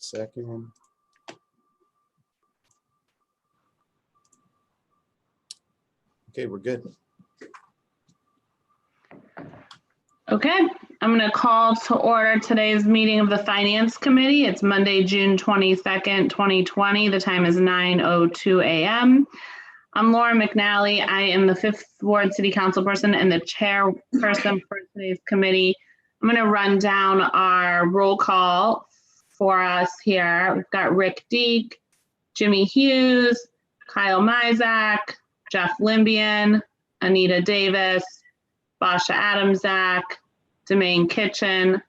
Second. Okay, we're good. Okay, I'm going to call to order today's meeting of the Finance Committee. It's Monday, June 22nd, 2020. The time is 9:02 a.m. I'm Laura McNally. I am the 5th Ward City Council person and the chairperson for today's committee. I'm going to run down our roll call for us here. We've got Rick Deek, Jimmy Hughes, Kyle Mizak, Jeff Limbian, Anita Davis, Basha Adamczak, Demaine Kitchen,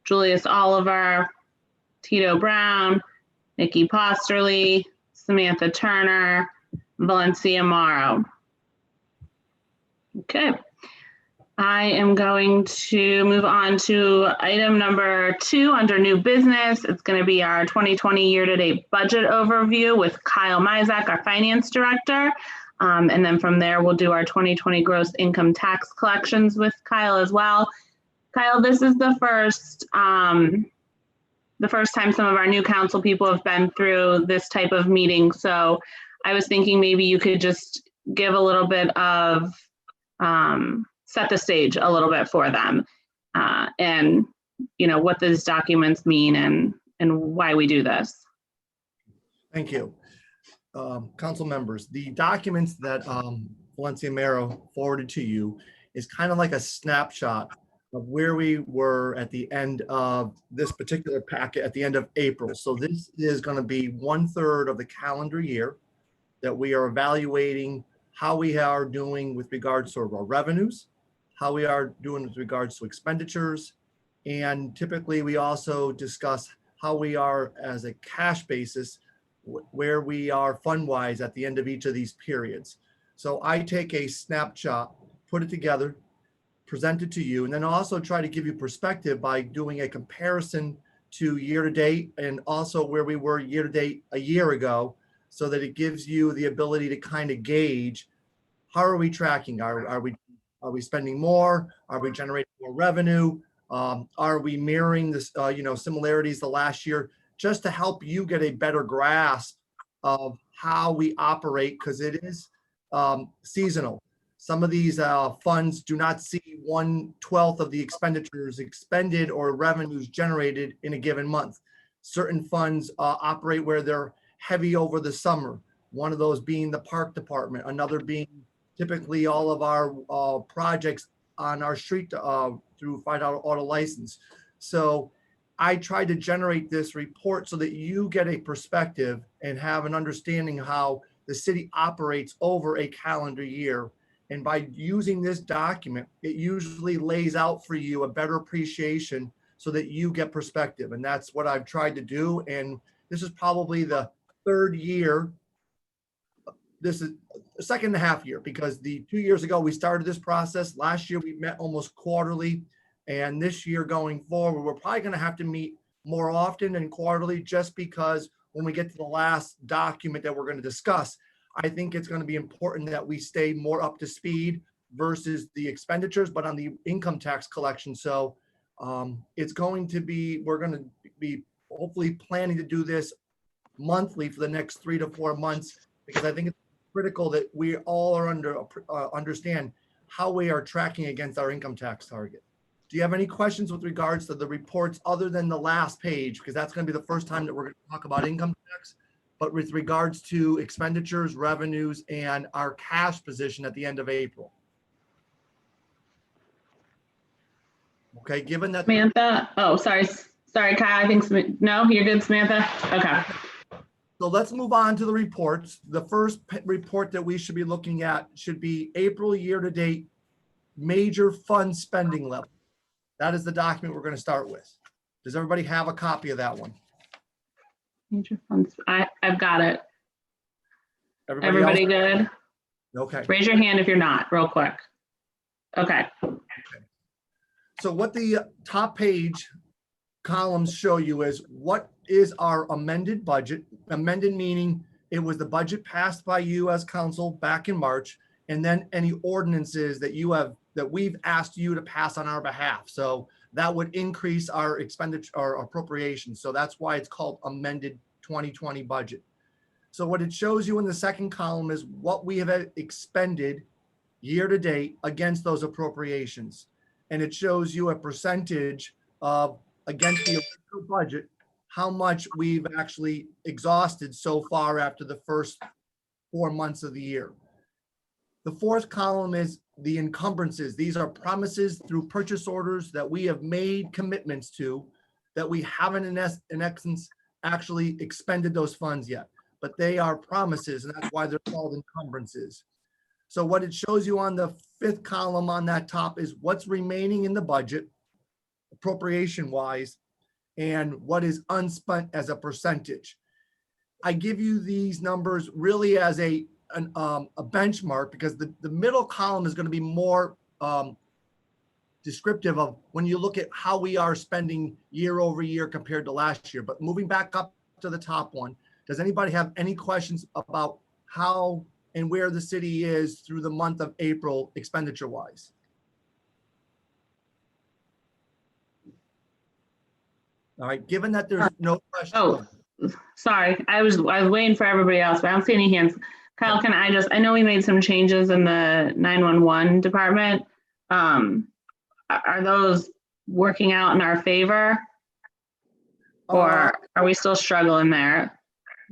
Julius Oliver, Tito Brown, Nikki Posterly, Samantha Turner, Valencia Morrow. Okay. I am going to move on to item number 2 under new business. It's going to be our 2020 year-to-date budget overview with Kyle Mizak, our finance director. And then from there, we'll do our 2020 gross income tax collections with Kyle as well. Kyle, this is the first time some of our new council people have been through this type of meeting. So I was thinking maybe you could just give a little bit of, set the stage a little bit for them and, you know, what these documents mean and why we do this. Thank you. Council members, the documents that Valencia Morrow forwarded to you is kind of like a snapshot of where we were at the end of this particular packet at the end of April. So this is going to be 1/3 of the calendar year that we are evaluating how we are doing with regards to our revenues, how we are doing with regards to expenditures, and typically we also discuss how we are as a cash basis, where we are fund-wise at the end of each of these periods. So I take a snapshot, put it together, present it to you, and then also try to give you perspective by doing a comparison to year-to-date and also where we were year-to-date a year ago, so that it gives you the ability to kind of gauge how are we tracking? Are we spending more? Are we generating more revenue? Are we mirroring this, similarities the last year? Just to help you get a better grasp of how we operate, because it is seasonal. Some of these funds do not see 1/12 of the expenditures expended or revenues generated in a given month. Certain funds operate where they're heavy over the summer. One of those being the park department, another being typically all of our projects on our street through $5 auto license. So I tried to generate this report so that you get a perspective and have an understanding how the city operates over a calendar year. And by using this document, it usually lays out for you a better appreciation so that you get perspective. And that's what I've tried to do. And this is probably the 3rd year. This is the 2.5 year, because the 2 years ago, we started this process. Last year, we met almost quarterly. And this year going forward, we're probably going to have to meet more often than quarterly, just because when we get to the last document that we're going to discuss, I think it's going to be important that we stay more up to speed versus the expenditures, but on the income tax collection. So it's going to be, we're going to be hopefully planning to do this monthly for the next 3 to 4 months, because I think it's critical that we all are understand how we are tracking against our income tax target. Do you have any questions with regards to the reports other than the last page? Because that's going to be the first time that we're going to talk about income tax, but with regards to expenditures, revenues, and our cash position at the end of April. Okay, given that. Samantha, oh, sorry, Kyle, I think, no, you're good, Samantha? Okay. So let's move on to the reports. The first report that we should be looking at should be April year-to-date major fund spending level. That is the document we're going to start with. Does everybody have a copy of that one? Major funds. I've got it. Everybody else? Good? Okay. Raise your hand if you're not, real quick. Okay. So what the top page columns show you is what is our amended budget. Amended meaning it was the budget passed by you as council back in March, and then any ordinances that you have that we've asked you to pass on our behalf. So that would increase our expenditure or appropriation. So that's why it's called amended 2020 budget. So what it shows you in the second column is what we have expended year to date against those appropriations. And it shows you a percentage of against the original budget, how much we've actually exhausted so far after the first 4 months of the year. The fourth column is the encumbrances. These are promises through purchase orders that we have made commitments to that we haven't in essence actually expended those funds yet, but they are promises, and that's why they're called encumbrances. So what it shows you on the fifth column on that top is what's remaining in the budget appropriation wise and what is unspent as a percentage. I give you these numbers really as a benchmark because the middle column is going to be more descriptive of when you look at how we are spending year over year compared to last year. But moving back up to the top one, does anybody have any questions about how and where the city is through the month of April expenditure wise? All right, given that there's no questions. Oh, sorry. I was waiting for everybody else, but I don't see any hands. Kyle, I know we made some changes in the 911 department. Are those working out in our favor? Or are we still struggling there?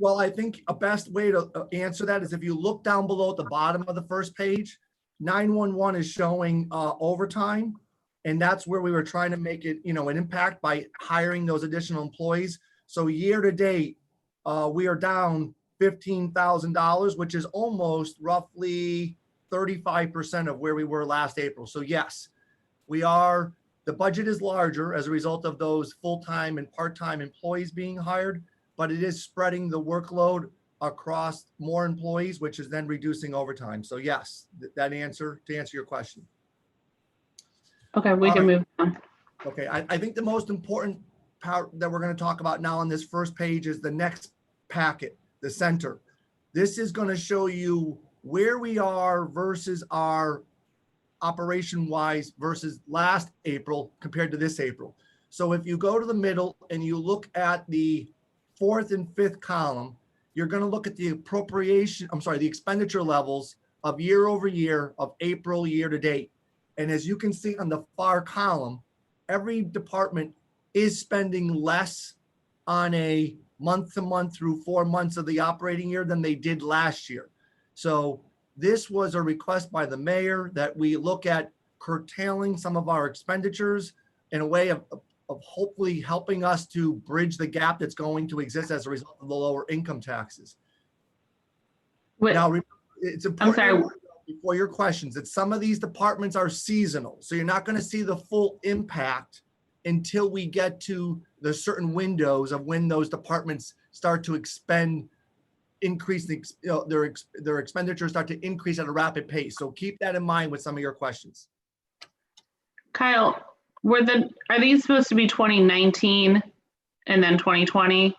Well, I think a best way to answer that is if you look down below at the bottom of the first page, 911 is showing overtime. And that's where we were trying to make it, an impact by hiring those additional employees. So year to date, we are down $15,000, which is almost roughly 35% of where we were last April. So yes, the budget is larger as a result of those full-time and part-time employees being hired, but it is spreading the workload across more employees, which is then reducing overtime. So yes, to answer your question. Okay, we can move on. Okay, I think the most important part that we're going to talk about now on this first page is the next packet, the center. This is going to show you where we are versus our operation wise versus last April compared to this April. So if you go to the middle and you look at the fourth and fifth column, you're going to look at the the expenditure levels of year over year of April year to date. And as you can see on the far column, every department is spending less on a month to month through 4 months of the operating year than they did last year. So this was a request by the mayor that we look at curtailing some of our expenditures in a way of hopefully helping us to bridge the gap that's going to exist as a result of the lower income taxes. Now, it's important before your questions that some of these departments are seasonal. So you're not going to see the full impact until we get to the certain windows of when those departments start to increase their expenditures start to increase at a rapid pace. So keep that in mind with some of your questions. Kyle, are these supposed to be 2019 and then 2020?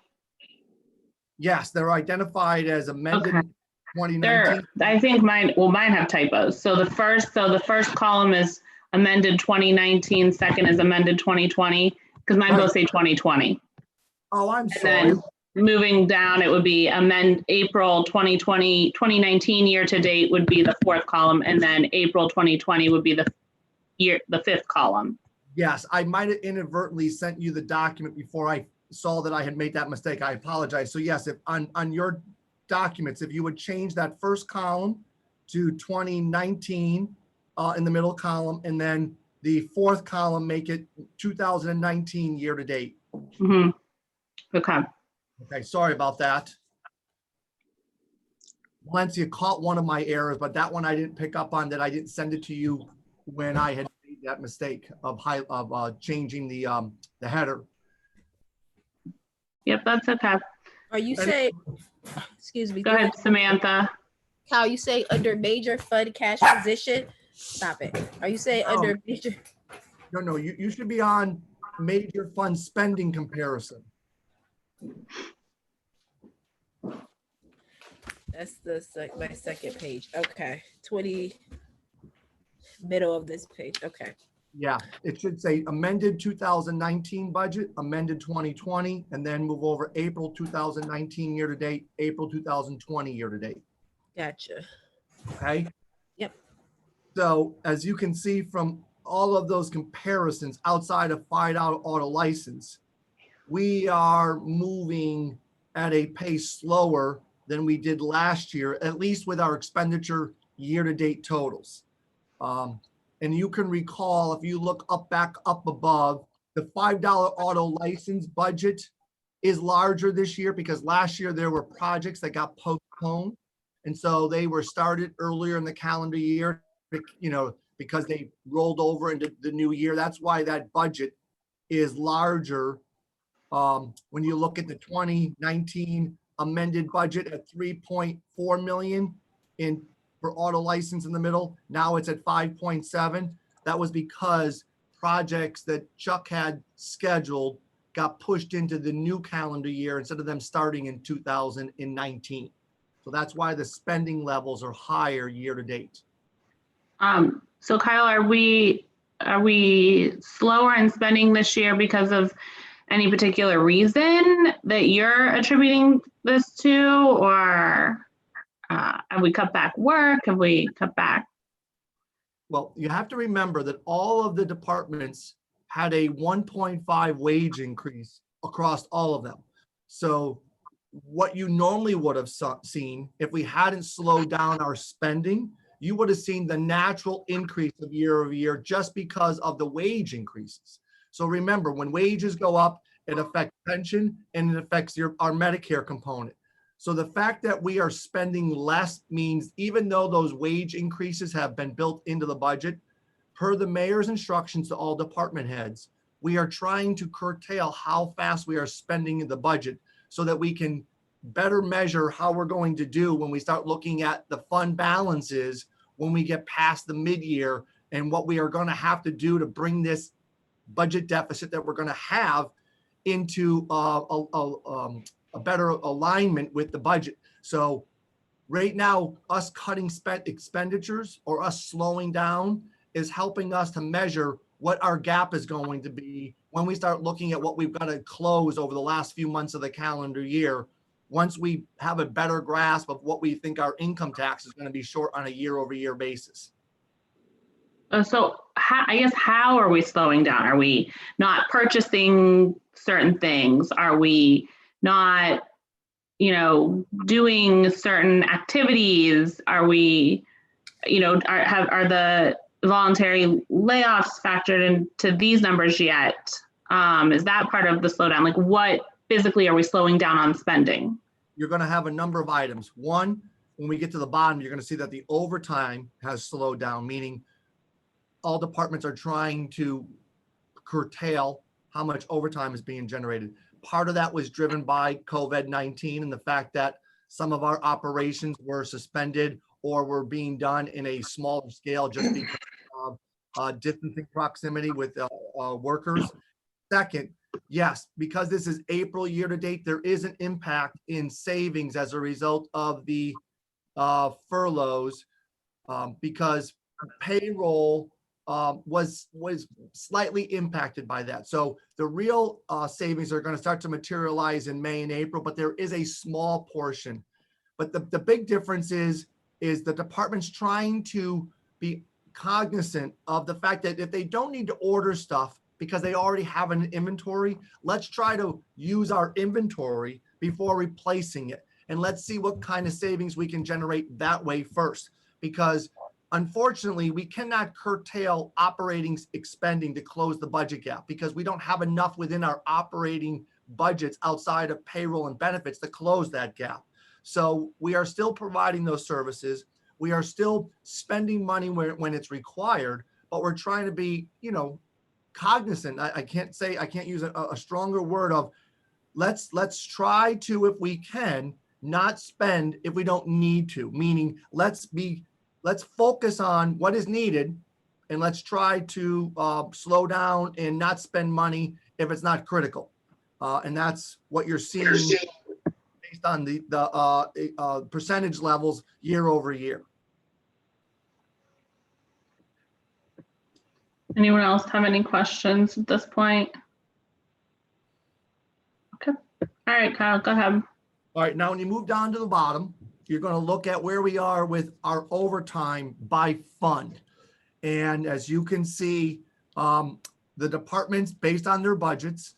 Yes, they're identified as amended. Okay. 2019. I think mine have typos. So the first column is amended 2019, second is amended 2020, because mine both say 2020. Oh, I'm And sorry. then moving down, it would be amend April 2020, 2019 year to date would be the fourth column, and then April 2020 would be the fifth column. Yes, I might have inadvertently sent you the document before I saw that I had made that mistake. I apologize. So yes, if on your documents, if you would change that first column to 2019 in the middle column, and then the fourth column, make it 2019 year to date. Mm-hmm. Okay. Okay, sorry about that. Valencia caught one of my errors, but that one I didn't pick up on, that I didn't send it to you when I had made that mistake of changing the header. Yep, that's okay. Are you saying, excuse me. Go ahead, Samantha. Kyle, you say under major fund cash position? Stop it. Are you saying under major? No, you should be on major fund spending comparison. That's my second page. Okay. 20, middle of this page. Okay. Yeah, it should say amended 2019 budget, amended 2020, and then move over April 2019 year to date, April 2020 year to date. Gotcha. Okay. Yep. So as you can see from all of those comparisons outside of $5 auto license, we are moving at a pace slower than we did last year, at least with our expenditure year-to-date totals. And you can recall, if you look back up above, the $5 auto license budget is larger this year because last year there were projects that got postponed. And so they were started earlier in the calendar year, because they rolled over into the new year. That's why that budget is larger. When you look at the 2019 amended budget at 3.4 million for auto license in the middle, now it's at 5.7. That was because projects that Chuck had scheduled got pushed into the new calendar year instead of them starting in 2019. So that's why the spending levels are higher year to date. So Kyle, are we slower in spending this year because of any particular reason that you're attributing this to, or have we cut back work? Have we cut back? Well, you have to remember that all of the departments had a 1.5 wage increase across all of them. So what you normally would have seen if we hadn't slowed down our spending, you would have seen the natural increase of year over year just because of the wage increases. So remember, when wages go up, it affects pension and it affects our Medicare component. So the fact that we are spending less means even though those wage increases have been built into the budget, per the mayor's instructions to all department heads, we are trying to curtail how fast we are spending in the budget so that we can better measure how we're going to do when we start looking at the fund balances when we get past the mid-year and what we are going to have to do to bring this budget deficit that we're going to have into a better alignment with the budget. So right now, us cutting expenditures or us slowing down is helping us to measure what our gap is going to be when we start looking at what we've got to close over the last few months of the calendar year. Once we have a better grasp of what we think our income tax is going to be short on a year-over-year basis. So how are we slowing down? Are we not purchasing certain things? Are we not, doing certain activities? Are we, are the voluntary layoffs factored into these numbers yet? Is that part of the slowdown? Like, what physically are we slowing down on spending? You're going to have a number of items. One, when we get to the bottom, you're going to see that the overtime has slowed down, meaning all departments are trying to curtail how much overtime is being generated. Part of that was driven by COVID-19 and the fact that some of our operations were suspended or were being done in a smaller scale just because of distancing proximity with workers. Second, yes, because this is April year to date, there is an impact in savings as a result of the furloughs because payroll was slightly impacted by that. So the real savings are going to start to materialize in May and April, but there is a small portion. But the big difference is the department's trying to be cognizant of the fact that if they don't need to order stuff because they already have an inventory, let's try to use our inventory before replacing it. And let's see what kind of savings we can generate that way first. Because unfortunately, we cannot curtail operating expending to close the budget gap because we don't have enough within our operating budgets outside of payroll and benefits to close that gap. So we are still providing those services. We are still spending money when it's required, but we're trying to be, cognizant. I can't use a stronger word of let's try to, if we can, not spend if we don't need to, meaning let's focus on what is needed and let's try to slow down and not spend money if it's not critical. And that's what you're seeing based on the percentage levels year over year. Anyone else have any questions at this point? Okay. All right, Kyle, go ahead. All right, now when you move down to the bottom, you're going to look at where we are with our overtime by fund. And as you can see, the departments, based on their budgets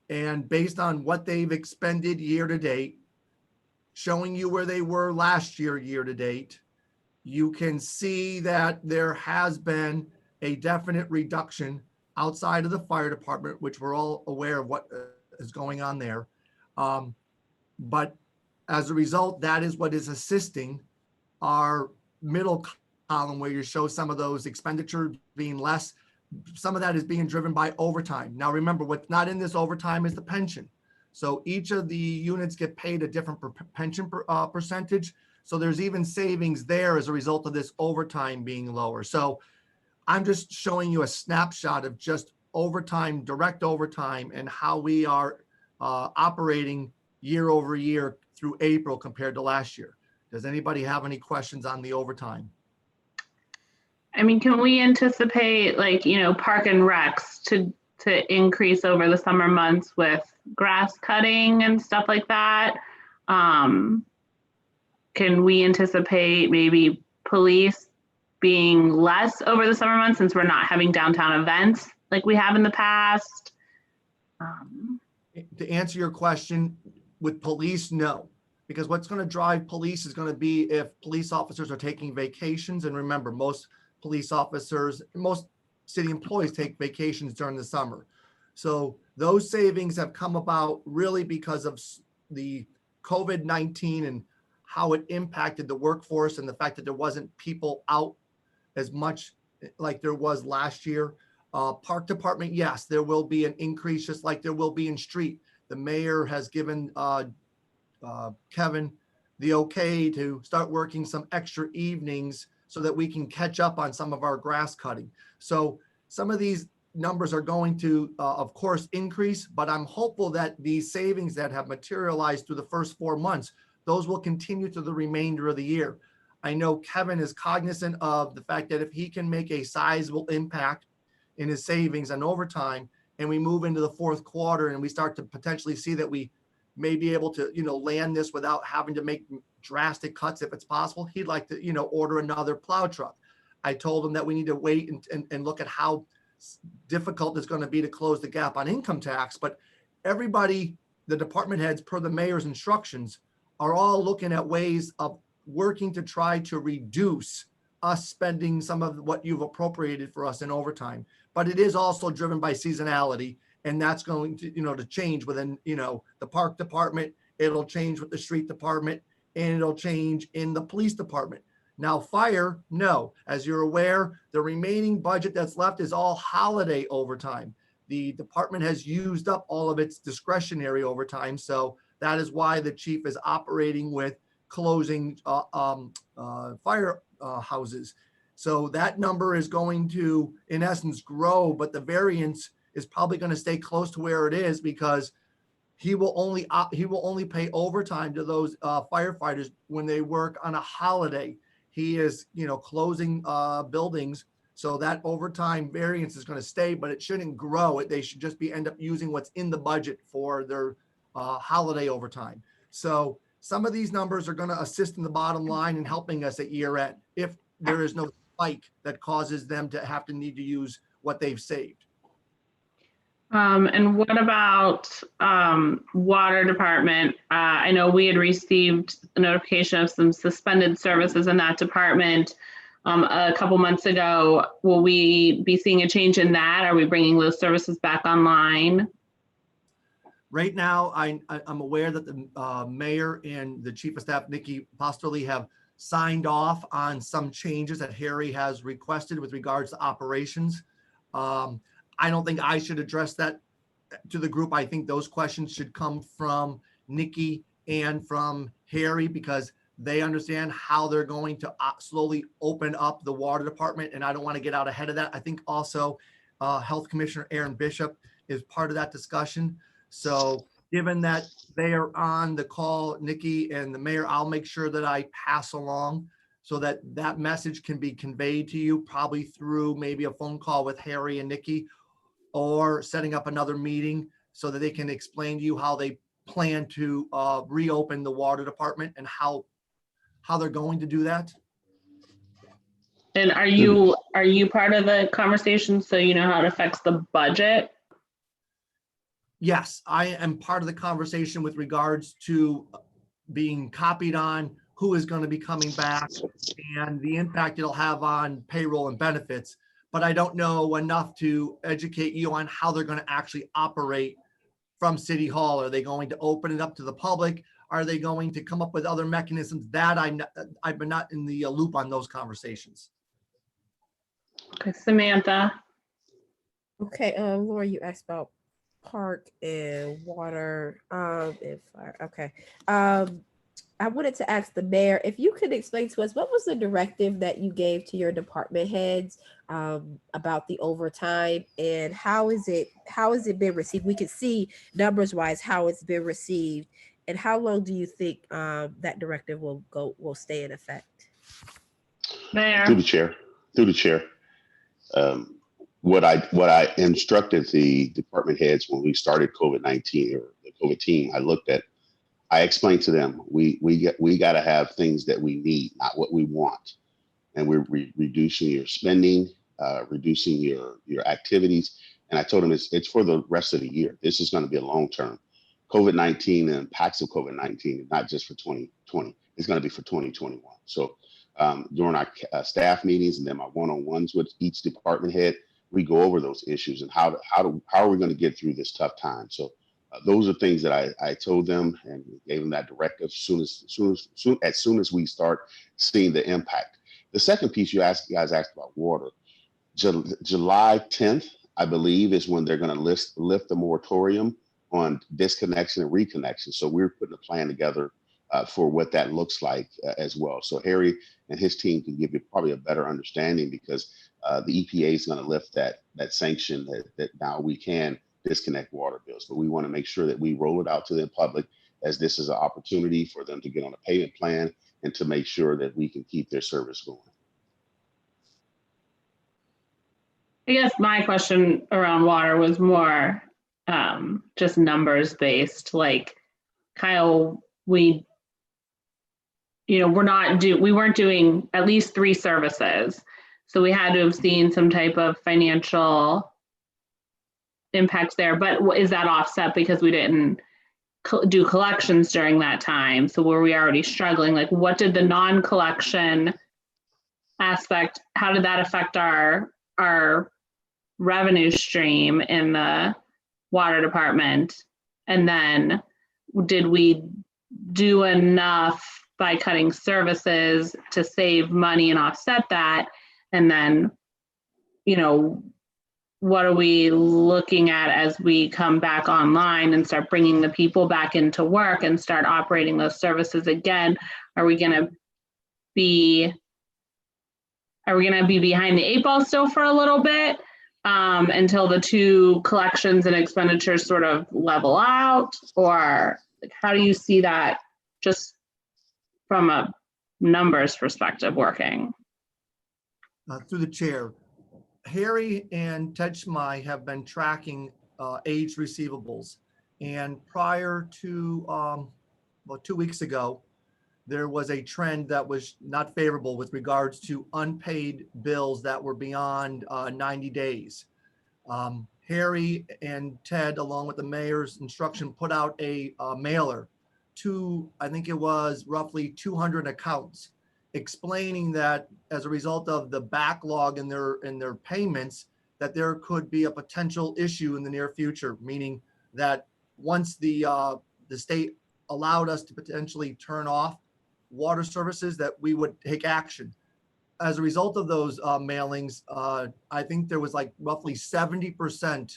and based on what they've expended year to date, showing you where they were last year to date, you can see that there has been a definite reduction outside of the fire department, which we're all aware of what is going on there. But as a result, that is what is assisting our middle column where you show some of those expenditures being less. Some of that is being driven by overtime. Now, remember, what's not in this overtime is the pension. So each of the units get paid a different pension percentage. So there's even savings there as a result of this overtime being lower. So I'm just showing you a snapshot of just overtime, direct overtime, and how we are operating year over year through April compared to last year. Does anybody have any questions on the overtime? I mean, can we anticipate park and recs to increase over the summer months with grass cutting and stuff like that? Can we anticipate maybe police being less over the summer months since we're not having downtown events like we have in the past? To answer your question, with police, no. Because what's going to drive police is going to be if police officers are taking vacations. And remember, most police officers, most city employees take vacations during the summer. So those savings have come about really because of the COVID-19 and how it impacted the workforce and the fact that there wasn't people out as much like there was last year. Park department, yes, there will be an increase just like there will be in street. The mayor has given Kevin the okay to start working some extra evenings so that we can catch up on some of our grass cutting. So some of these numbers are going to, of course, increase, but I'm hopeful that these savings that have materialized through the first 4 months, those will continue to the remainder of the year. I know Kevin is cognizant of the fact that if he can make a sizable impact in his savings and overtime, and we move into the fourth quarter and we start to potentially see that we may be able to, land this without having to make drastic cuts if it's possible, he'd like to, order another plow truck. I told him that we need to wait and look at how difficult it's going to be to close the gap on income tax. But everybody, the department heads, per the mayor's instructions, are all looking at ways of working to try to reduce us spending some of what you've appropriated for us in overtime. But it is also driven by seasonality, and that's going to, to change within, the park department. It'll change with the street department, and it'll change in the police department. Now, fire, no. As you're aware, the remaining budget that's left is all holiday overtime. The department has used up all of its discretionary overtime, so that is why the chief is operating with closing fire houses. So that number is going to, in essence, grow, but the variance is probably going to stay close to where it is because he will only pay overtime to those firefighters when they work on a holiday. He is, closing buildings, so that overtime variance is going to stay, but it shouldn't grow. They should just end up using what's in the budget for their holiday overtime. So some of these numbers are going to assist in the bottom line and helping us at year end if there is no spike that causes them to have to need to use what they've saved. And what about water department? I know we had received a notification of some suspended services in that department a couple months ago. Will we be seeing a change in that? Are we bringing those services back online? Right now, I'm aware that the mayor and the chief of staff, Nikki Posterly, have signed off on some changes that Harry has requested with regards to operations. I don't think I should address that to the group. I think those questions should come from Nikki and from Harry because they understand how they're going to slowly open up the water department. And I don't want to get out ahead of that. I think also Health Commissioner Aaron Bishop is part of that discussion. So given that they are on the call, Nikki and the mayor, I'll make sure that I pass along so that that message can be conveyed to you, probably through maybe a phone call with Harry and Nikki, or setting up another meeting so that they can explain to you how they plan to reopen the water department and how they're going to do that. And are you part of the conversation so you know how it affects the budget? Yes, I am part of the conversation with regards to being copied on who is going to be coming back and the impact it'll have on payroll and benefits. But I don't know enough to educate you on how they're going to actually operate from City Hall. Are they going to open it up to the public? Are they going to come up with other mechanisms? That I've been not in the loop on those conversations. Okay, Samantha. Okay, Laura, you asked about park and water, and fire. Okay. I wanted to ask the mayor if you could explain to us what was the directive that you gave to your department heads about the overtime, and how is it been received? We could see numbers wise how it's been received, and how long do you think that directive will stay in effect? Mayor. Through the chair. What I instructed the department heads when we started COVID-19 or the COVID team, I explained to them, we got to have things that we need, not what we want. And we're reducing your spending, reducing your activities. And I told them it's for the rest of the year. This is going to be a long-term. COVID-19 and impacts of COVID-19 is not just for 2020. It's going to be for 2021. So during our staff meetings and then my one-on-ones with each department head, we go over those issues and how are we going to get through this tough time. So those are things that I told them and gave them that directive as soon as we start seeing the impact. The second piece you guys asked about water. July 10th, I believe, is when they're going to lift the moratorium on disconnection and reconnection. So we're putting a plan together for what that looks like as well. So Harry and his team can give you probably a better understanding, because the EPA is going to lift that sanction that now we can disconnect water bills. But we want to make sure that we roll it out to the public, as this is an opportunity for them to get on a payment plan and to make sure that we can keep their service going. I guess my question around water was more just numbers based. Like, Kyle, we weren't doing at least 3 services. So we had to have seen some type of financial impact there. But is that offset because we didn't do collections during that time? So were we already struggling? Like, what did the non-collection aspect, how did that affect our revenue stream in the water department? And then did we do enough by cutting services to save money and offset that? And then, what are we looking at as we come back online and start bringing the people back into work and start operating those services again? Are we going to be behind the 8 ball still for a little bit until the 2 collections and expenditures sort of level out? Or like, how do you see that just from a numbers perspective working? Through the chair, Harry and Ted Schmei have been tracking aged receivables. And prior to about 2 weeks ago, there was a trend that was not favorable with regards to unpaid bills that were beyond 90 days. Harry and Ted, along with the mayor's instruction, put out a mailer to, I think it was roughly 200 accounts, explaining that as a result of the backlog in their payments, that there could be a potential issue in the near future, meaning that once the state allowed us to potentially turn off water services, that we would take action. As a result of those mailings, I think there was like roughly 70%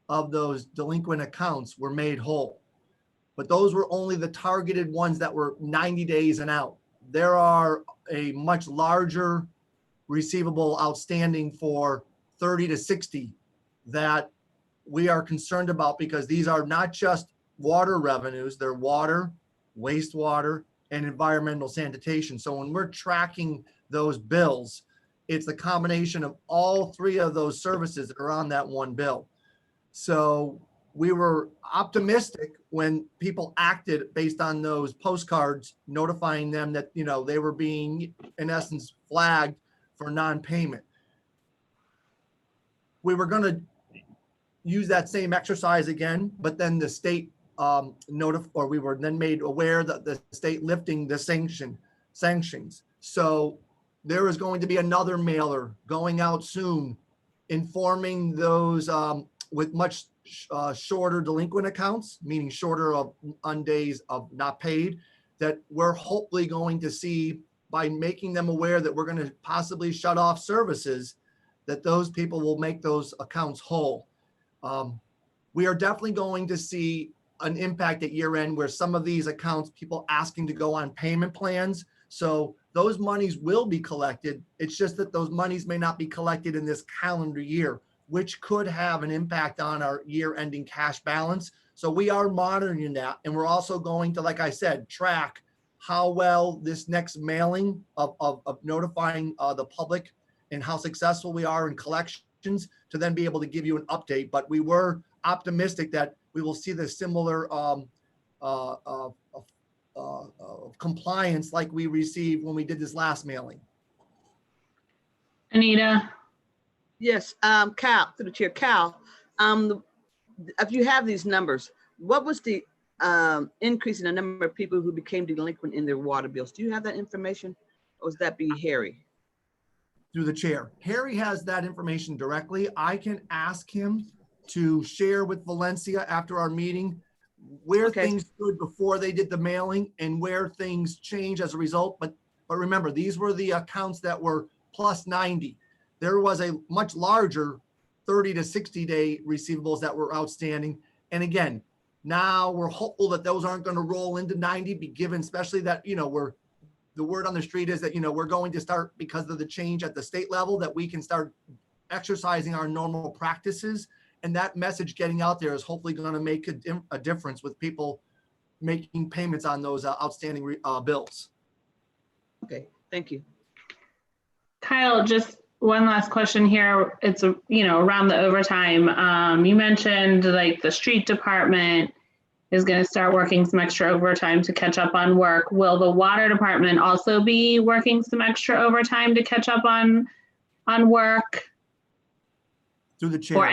of those delinquent accounts were made whole. But those were only the targeted ones that were 90 days and out. There are a much larger receivable outstanding for 30 to 60 that we are concerned about, because these are not just water revenues, they're water, wastewater, and environmental sanitation. So when we're tracking those bills, it's the combination of all three of those services that are on that one bill. So we were optimistic when people acted based on those postcards notifying them that, you know, they were being, in essence, flagged for non-payment. We were going to use that same exercise again, but then the state we were then made aware that the state lifting the sanctions. So there is going to be another mailer going out soon, informing those with much shorter delinquent accounts, meaning shorter on days of not paid, that we're hopefully going to see, by making them aware that we're going to possibly shut off services, that those people will make those accounts whole. We are definitely going to see an impact at year end where some of these accounts, people asking to go on payment plans. So those monies will be collected. It's just that those monies may not be collected in this calendar year, which could have an impact on our year ending cash balance. So we are monitoring that. And we're also going to, like I said, track how well this next mailing of notifying the public and how successful we are in collections to then be able to give you an update. But we were optimistic that we will see the similar compliance like we received when we did this last mailing. Anita? Yes, Cal, through the chair, Cal, if you have these numbers, what was the increase in the number of people who became delinquent in their water bills? Do you have that information, or was that be Harry? Through the chair. Harry has that information directly. I can ask him to share with Valencia after our meeting where things stood before they did the mailing and where things change as a result. But remember, these were the accounts that were plus 90. There was a much larger 30 to 60 day receivables that were outstanding. And again, now we're hopeful that those aren't going to roll into 90, be given, especially that, you know, the word on the street is that, you know, we're going to start, because of the change at the state level, that we can start exercising our normal practices. And that message getting out there is hopefully going to make a difference with people making payments on those outstanding bills. Okay, thank you. Kyle, just one last question here. It's, around the overtime. You mentioned like the street department is going to start working some extra overtime to catch up on work. Will the water department also be working some extra overtime to catch up on work? Through the chair. Or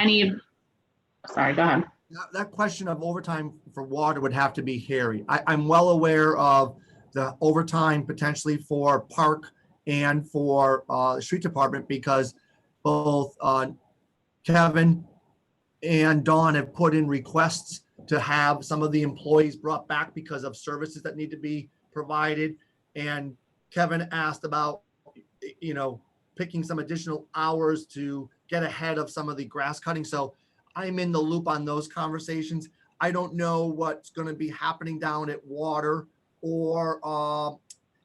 sorry, go ahead. That question of overtime for water would have to be Harry. I'm well aware of the overtime potentially for park and for the street department, because both Kevin and Dawn have put in requests to have some of the employees brought back because of services that need to be provided. And Kevin asked about, picking some additional hours to get ahead of some of the grass cutting. So I'm in the loop on those conversations. I don't know what's going to be happening down at water or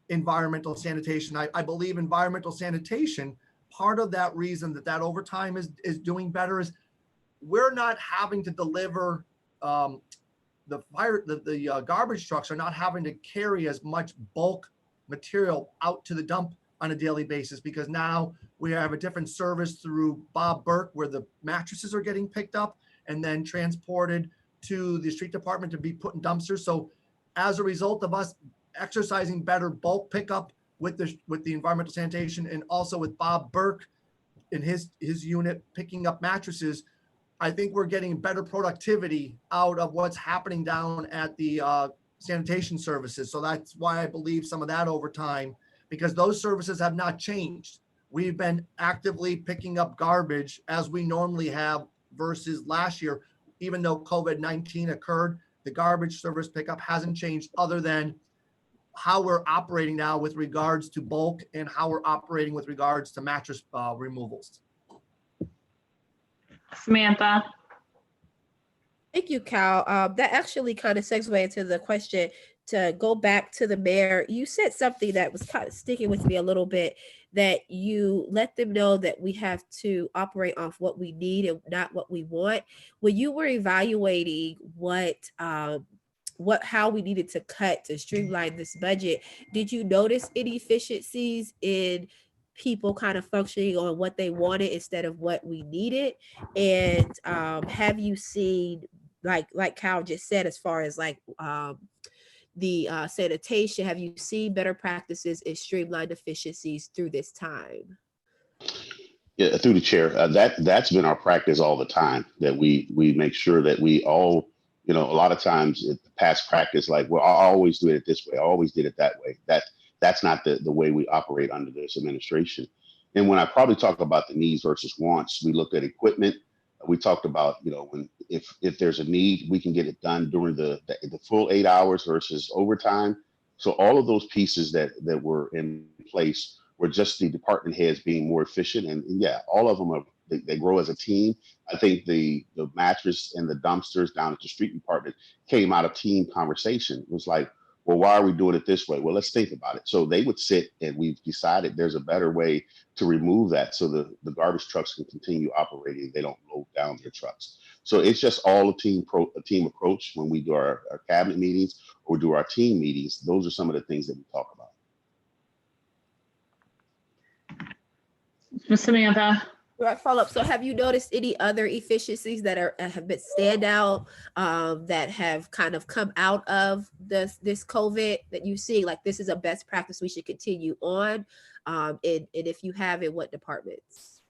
environmental sanitation. I believe environmental sanitation, part of that reason that overtime is doing better is we're not having to deliver the garbage trucks are not having to carry as much bulk material out to the dump on a daily basis, because now we have a different service through Bob Burke where the mattresses are getting picked up and then transported to the street department to be put in dumpsters. So as a result of us exercising better bulk pickup with the environmental sanitation, and also with Bob Burke in his unit picking up mattresses, I think we're getting better productivity out of what's happening down at the sanitation services. So that's why I believe some of that overtime, because those services have not changed. We've been actively picking up garbage as we normally have versus last year. Even though COVID-19 occurred, the garbage service pickup hasn't changed, other than how we're operating now with regards to bulk and how we're operating with regards to mattress removals. Samantha? Thank you, Cal. That actually kind of segues into the question to go back to the mayor. You said something that was kind of sticking with me a little bit, that you let them know that we have to operate off what we need and not what we want. When you were evaluating what how we needed to cut to streamline this budget. Did you notice any efficiencies in people kind of functioning on what they wanted instead of what we needed? And have you seen, like Kyle just said, as far as like the sanitation, have you seen better practices and streamlined efficiencies through this time? Yeah, through the chair, that's been our practice all the time, that we make sure that we all, a lot of times past practice, like, well, I always do it this way. I always did it that way. That's not the way we operate under this administration. And when I probably talk about the needs versus wants, we looked at equipment. We talked about, if there's a need, we can get it done during the full 8 hours versus overtime. So all of those pieces that were in place were just the department heads being more efficient. And yeah, all of them they grow as a team. I think the mattress and the dumpsters down at the street department came out of team conversation. It was like, well, why are we doing it this way? Well, let's think about it. So they would sit, and we've decided there's a better way to remove that so the garbage trucks can continue operating. They don't load down their trucks. So it's just all a team approach when we do our cabinet meetings or do our team meetings. Those are some of the things that we talk about. Ms. Samantha? Right, follow up. So have you noticed any other efficiencies that have been standout that have kind of come out of this COVID that you see, like this is a best practice we should continue on? And if you have, in what departments?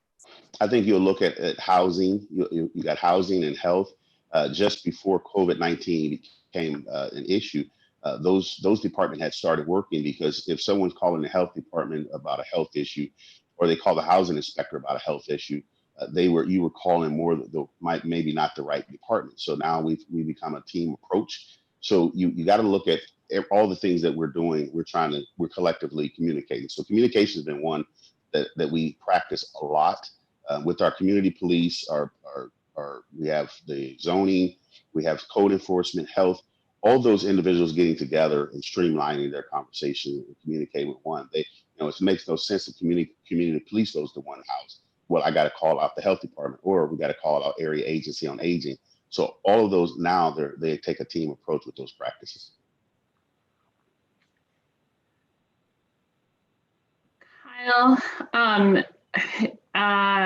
I think you'll look at housing. You got housing and health. Just before COVID-19 became an issue, those departments had started working, because if someone's calling the health department about a health issue, or they call the housing inspector about a health issue, you were calling more maybe not the right department. So now we become a team approach. So you got to look at all the things that we're doing. We're collectively communicating. So communication has been one that we practice a lot with our community police. We have the zoning, we have code enforcement, health. All those individuals getting together and streamlining their conversation and communicating with one. It makes no sense that community police goes to one house. Well, I got to call out the health department, or we got to call out area agency on aging. So all of those now they take a team approach with those practices. Kyle,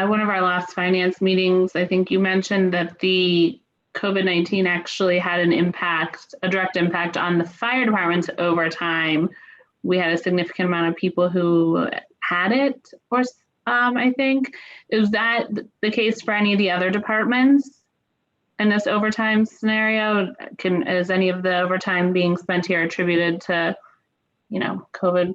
one of our last finance meetings, I think you mentioned that the COVID-19 actually had a direct impact on the fire department's overtime. We had a significant amount of people who had it, or I think. Is that the case for any of the other departments in this overtime scenario? Is any of the overtime being spent here attributed to, COVID?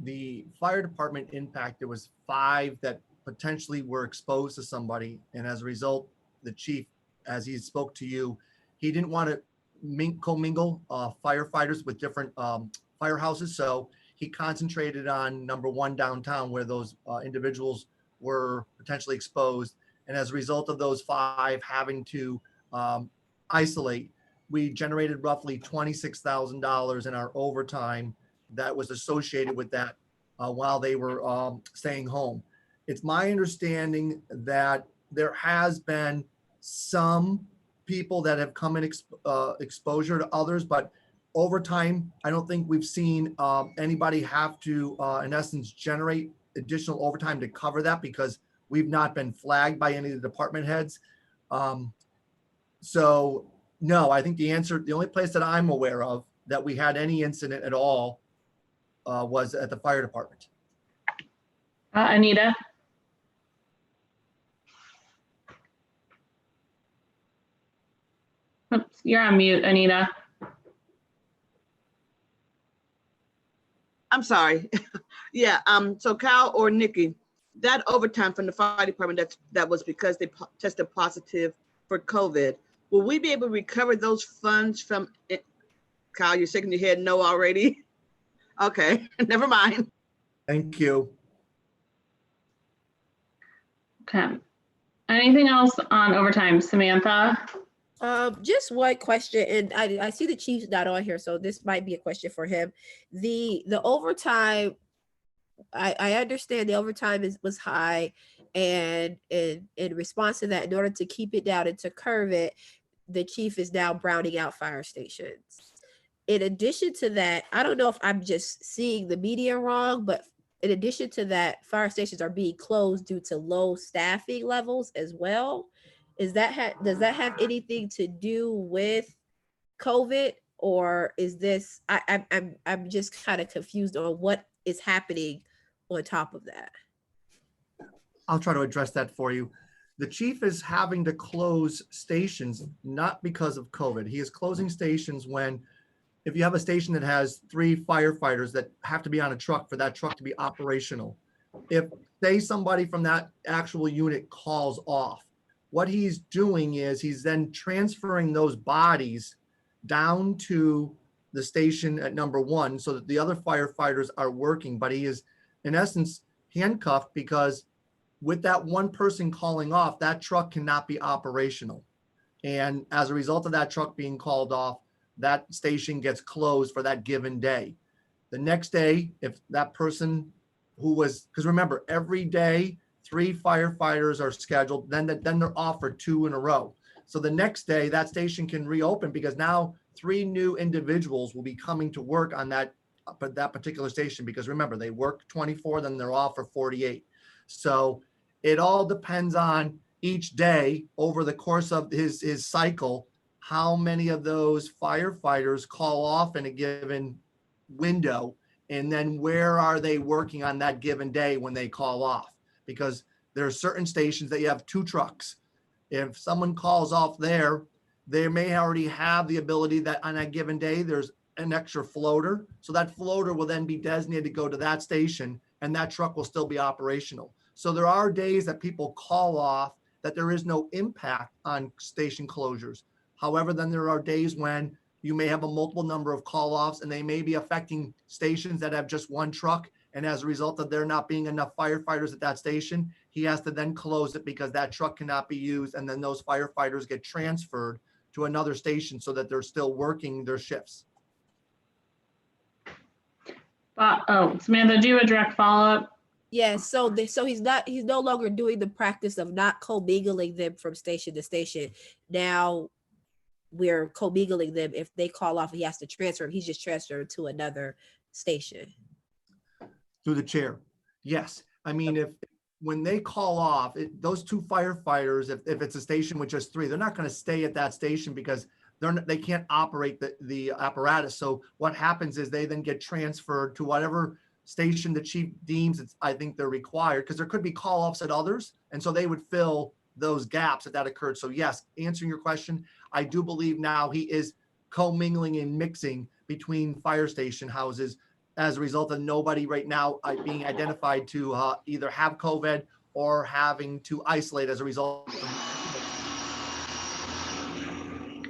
The fire department impact, there was 5 that potentially were exposed to somebody. And as a result, the chief, as he spoke to you, he didn't want to commingle firefighters with different firehouses. So he concentrated on number 1 downtown, where those individuals were potentially exposed. And as a result of those 5 having to isolate, we generated roughly $26,000 in our overtime that was associated with that while they were staying home. It's my understanding that there has been some people that have come in exposure to others, but over time, I don't think we've seen anybody have to, in essence, generate additional overtime to cover that, because we've not been flagged by any of the department heads. So no, I think the only place that I'm aware of that we had any incident at all was at the fire department. Anita? Oops, you're on mute, Anita. I'm sorry. Yeah. So Kyle or Nikki, that overtime from the fire department that was because they tested positive for COVID. Will we be able to recover those funds from it? Kyle, you're shaking your head no already. Okay, never mind. Thank you. Okay. Anything else on overtime, Samantha? Just one question, and I see the chief's not on here, so this might be a question for him. The overtime, I understand the overtime was high, and in response to that, in order to keep it down and to curb it, the chief is now browning out fire stations. In addition to that, I don't know if I'm just seeing the media wrong, but in addition to that, fire stations are being closed due to low staffing levels as well. Does that have anything to do with COVID, or is this? I'm just kind of confused on what is happening on top of that. I'll try to address that for you. The chief is having to close stations, not because of COVID. He is closing stations when, if you have a station that has 3 firefighters that have to be on a truck for that truck to be operational, if say somebody from that actual unit calls off, what he's doing is he's then transferring those bodies down to the station at number 1 so that the other firefighters are working, but he is in essence handcuffed because with that one person calling off, that truck cannot be operational. And as a result of that truck being called off, that station gets closed for that given day. The next day, if that person who was, because remember, every day, 3 firefighters are scheduled, then they're off for 2 in a row. So the next day, that station can reopen because now 3 new individuals will be coming to work on that particular station, because remember, they work 24, then they're off for 48. So it all depends on each day over the course of his cycle, how many of those firefighters call off in a given window, and then where are they working on that given day when they call off? Because there are certain stations that you have 2 trucks. If someone calls off there, they may already have the ability that on that given day, there's an extra floater. So that floater will then be designated to go to that station, and that truck will still be operational. So there are days that people call off that there is no impact on station closures. However, then there are days when you may have a multiple number of call-offs and they may be affecting stations that have just 1 truck. And as a result of there not being enough firefighters at that station, he has to then close it because that truck cannot be used. And then those firefighters get transferred to another station so that they're still working their shifts. Samantha, do you have a direct follow-up? Yeah, so he's no longer doing the practice of not commingling them from station to station. Now we're commingling them. If they call off, he has to transfer him. He's just transferred to another station. Through the chair. Yes. I mean, when they call off, those 2 firefighters, if it's a station with just 3, they're not going to stay at that station because they can't operate the apparatus. So what happens is they then get transferred to whatever station the chief deems I think they're required, because there could be call-offs at others. And so they would fill those gaps that occurred. So yes, answering your question, I do believe now he is commingling and mixing between fire station houses as a result of nobody right now being identified to either have COVID or having to isolate as a result.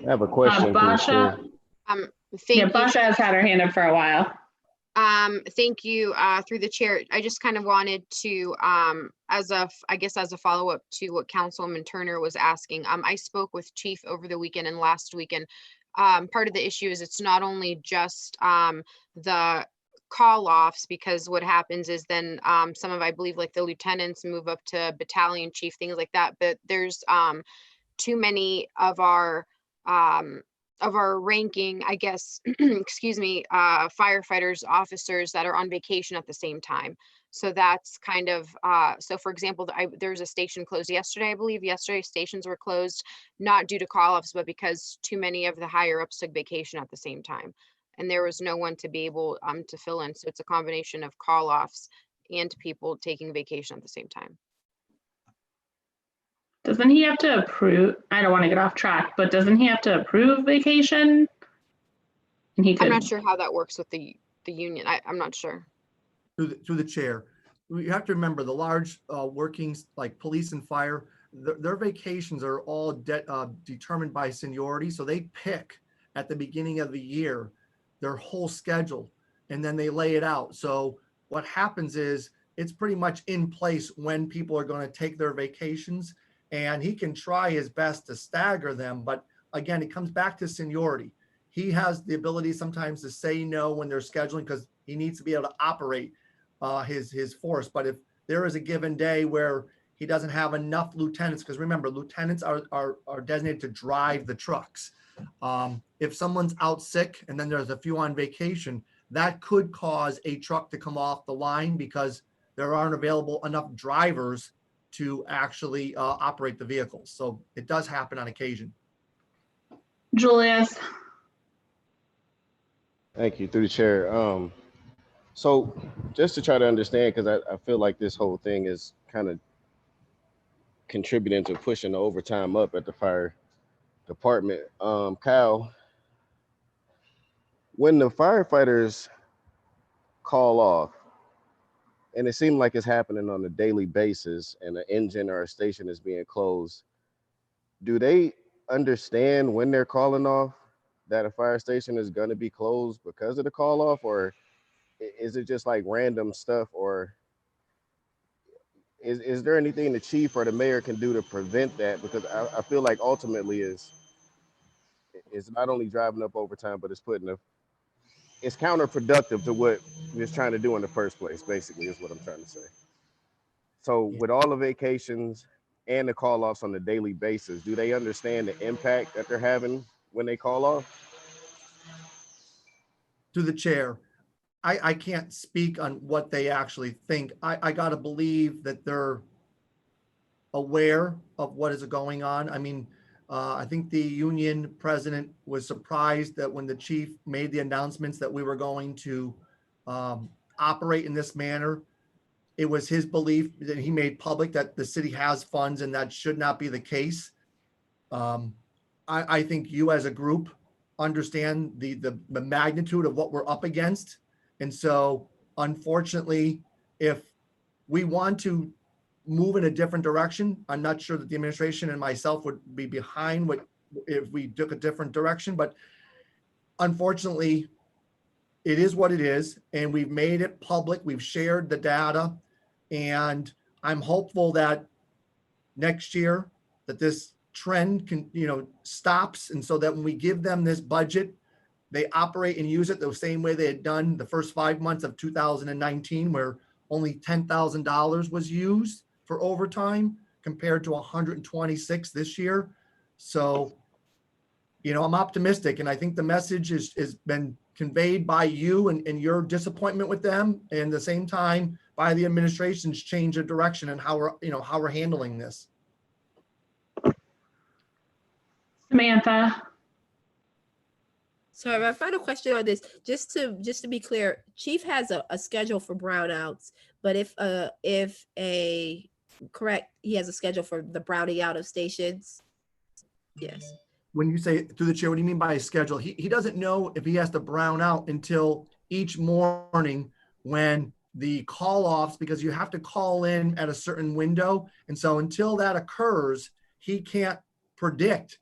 I have a question. Basha? Thank Basha has had her hand up for a while. Thank you, through the chair. I just kind of wanted to, as a follow-up to what Councilwoman Turner was asking, I spoke with Chief over the weekend and last weekend. Part of the issue is it's not only just the call-offs, because what happens is then some of, I believe, like the lieutenants move up to battalion chief, things like that, but there's too many of our ranking, I guess, excuse me, firefighters, officers that are on vacation at the same time. So that's kind of, so for example, there's a station closed yesterday, I believe. Yesterday, stations were closed, not due to call-offs, but because too many of the higher ups took vacation at the same time. And there was no one to be able to fill in. So it's a combination of call-offs and people taking vacation at the same time. Doesn't he have to approve? I don't want to get off track, but doesn't he have to approve vacation? And he could. I'm not sure how that works with the union. I'm not sure. Through the chair, you have to remember the large workings like police and fire, their vacations are all determined by seniority. So they pick at the beginning of the year their whole schedule and then they lay it out. So what happens is it's pretty much in place when people are going to take their vacations, and he can try his best to stagger them. But again, it comes back to seniority. He has the ability sometimes to say no when they're scheduling because he needs to be able to operate his force. But if there is a given day where he doesn't have enough lieutenants, because remember, lieutenants are designated to drive the trucks. If someone's out sick and then there's a few on vacation, that could cause a truck to come off the line because there aren't available enough drivers to actually operate the vehicles. So it does happen on occasion. Julius. Thank you, through the chair. So just to try to understand, because I feel like this whole thing is kind of contributing to pushing the overtime up at the fire department. Kyle, when the firefighters call off, and it seems like it's happening on a daily basis, and an engine or a station is being closed, do they understand when they're calling off that a fire station is going to be closed because of the call off, or is it just like random stuff, or is there anything the chief or the mayor can do to prevent that? Because I feel like ultimately it's not only driving up overtime, but it's counterproductive to what we're trying to do in the first place, basically, is what I'm trying to say. So with all the vacations and the call offs on a daily basis, do they understand the impact that they're having when they call off? To the chair, I can't speak on what they actually think. I gotta believe that they're aware of what is going on. I mean, I think the union president was surprised that when the chief made the announcements that we were going to operate in this manner, it was his belief that he made public that the city has funds and that should not be the case. I think you as a group understand the magnitude of what we're up against. And so unfortunately, if we want to move in a different direction, I'm not sure that the administration and myself would be behind what if we took a different direction, but unfortunately, it is what it is. And we've made it public. We've shared the data. And I'm hopeful that next year that this trend can, stops. And so that when we give them this budget, they operate and use it the same way they had done the first 5 months of 2019, where only $10,000 was used for overtime compared to 126 this year. So, I'm optimistic, and I think the message is been conveyed by you and your disappointment with them, and at the same time by the administration's change of direction and how we're handling this. Samantha. So my final question on this, just to be clear, Chief has a schedule for brownouts, but if correct, he has a schedule for the browning out of stations. Yes. When you say through the chair, what do you mean by a schedule? He doesn't know if he has to brown out until each morning when the call offs, because you have to call in at a certain window. And so until that occurs, he can't predict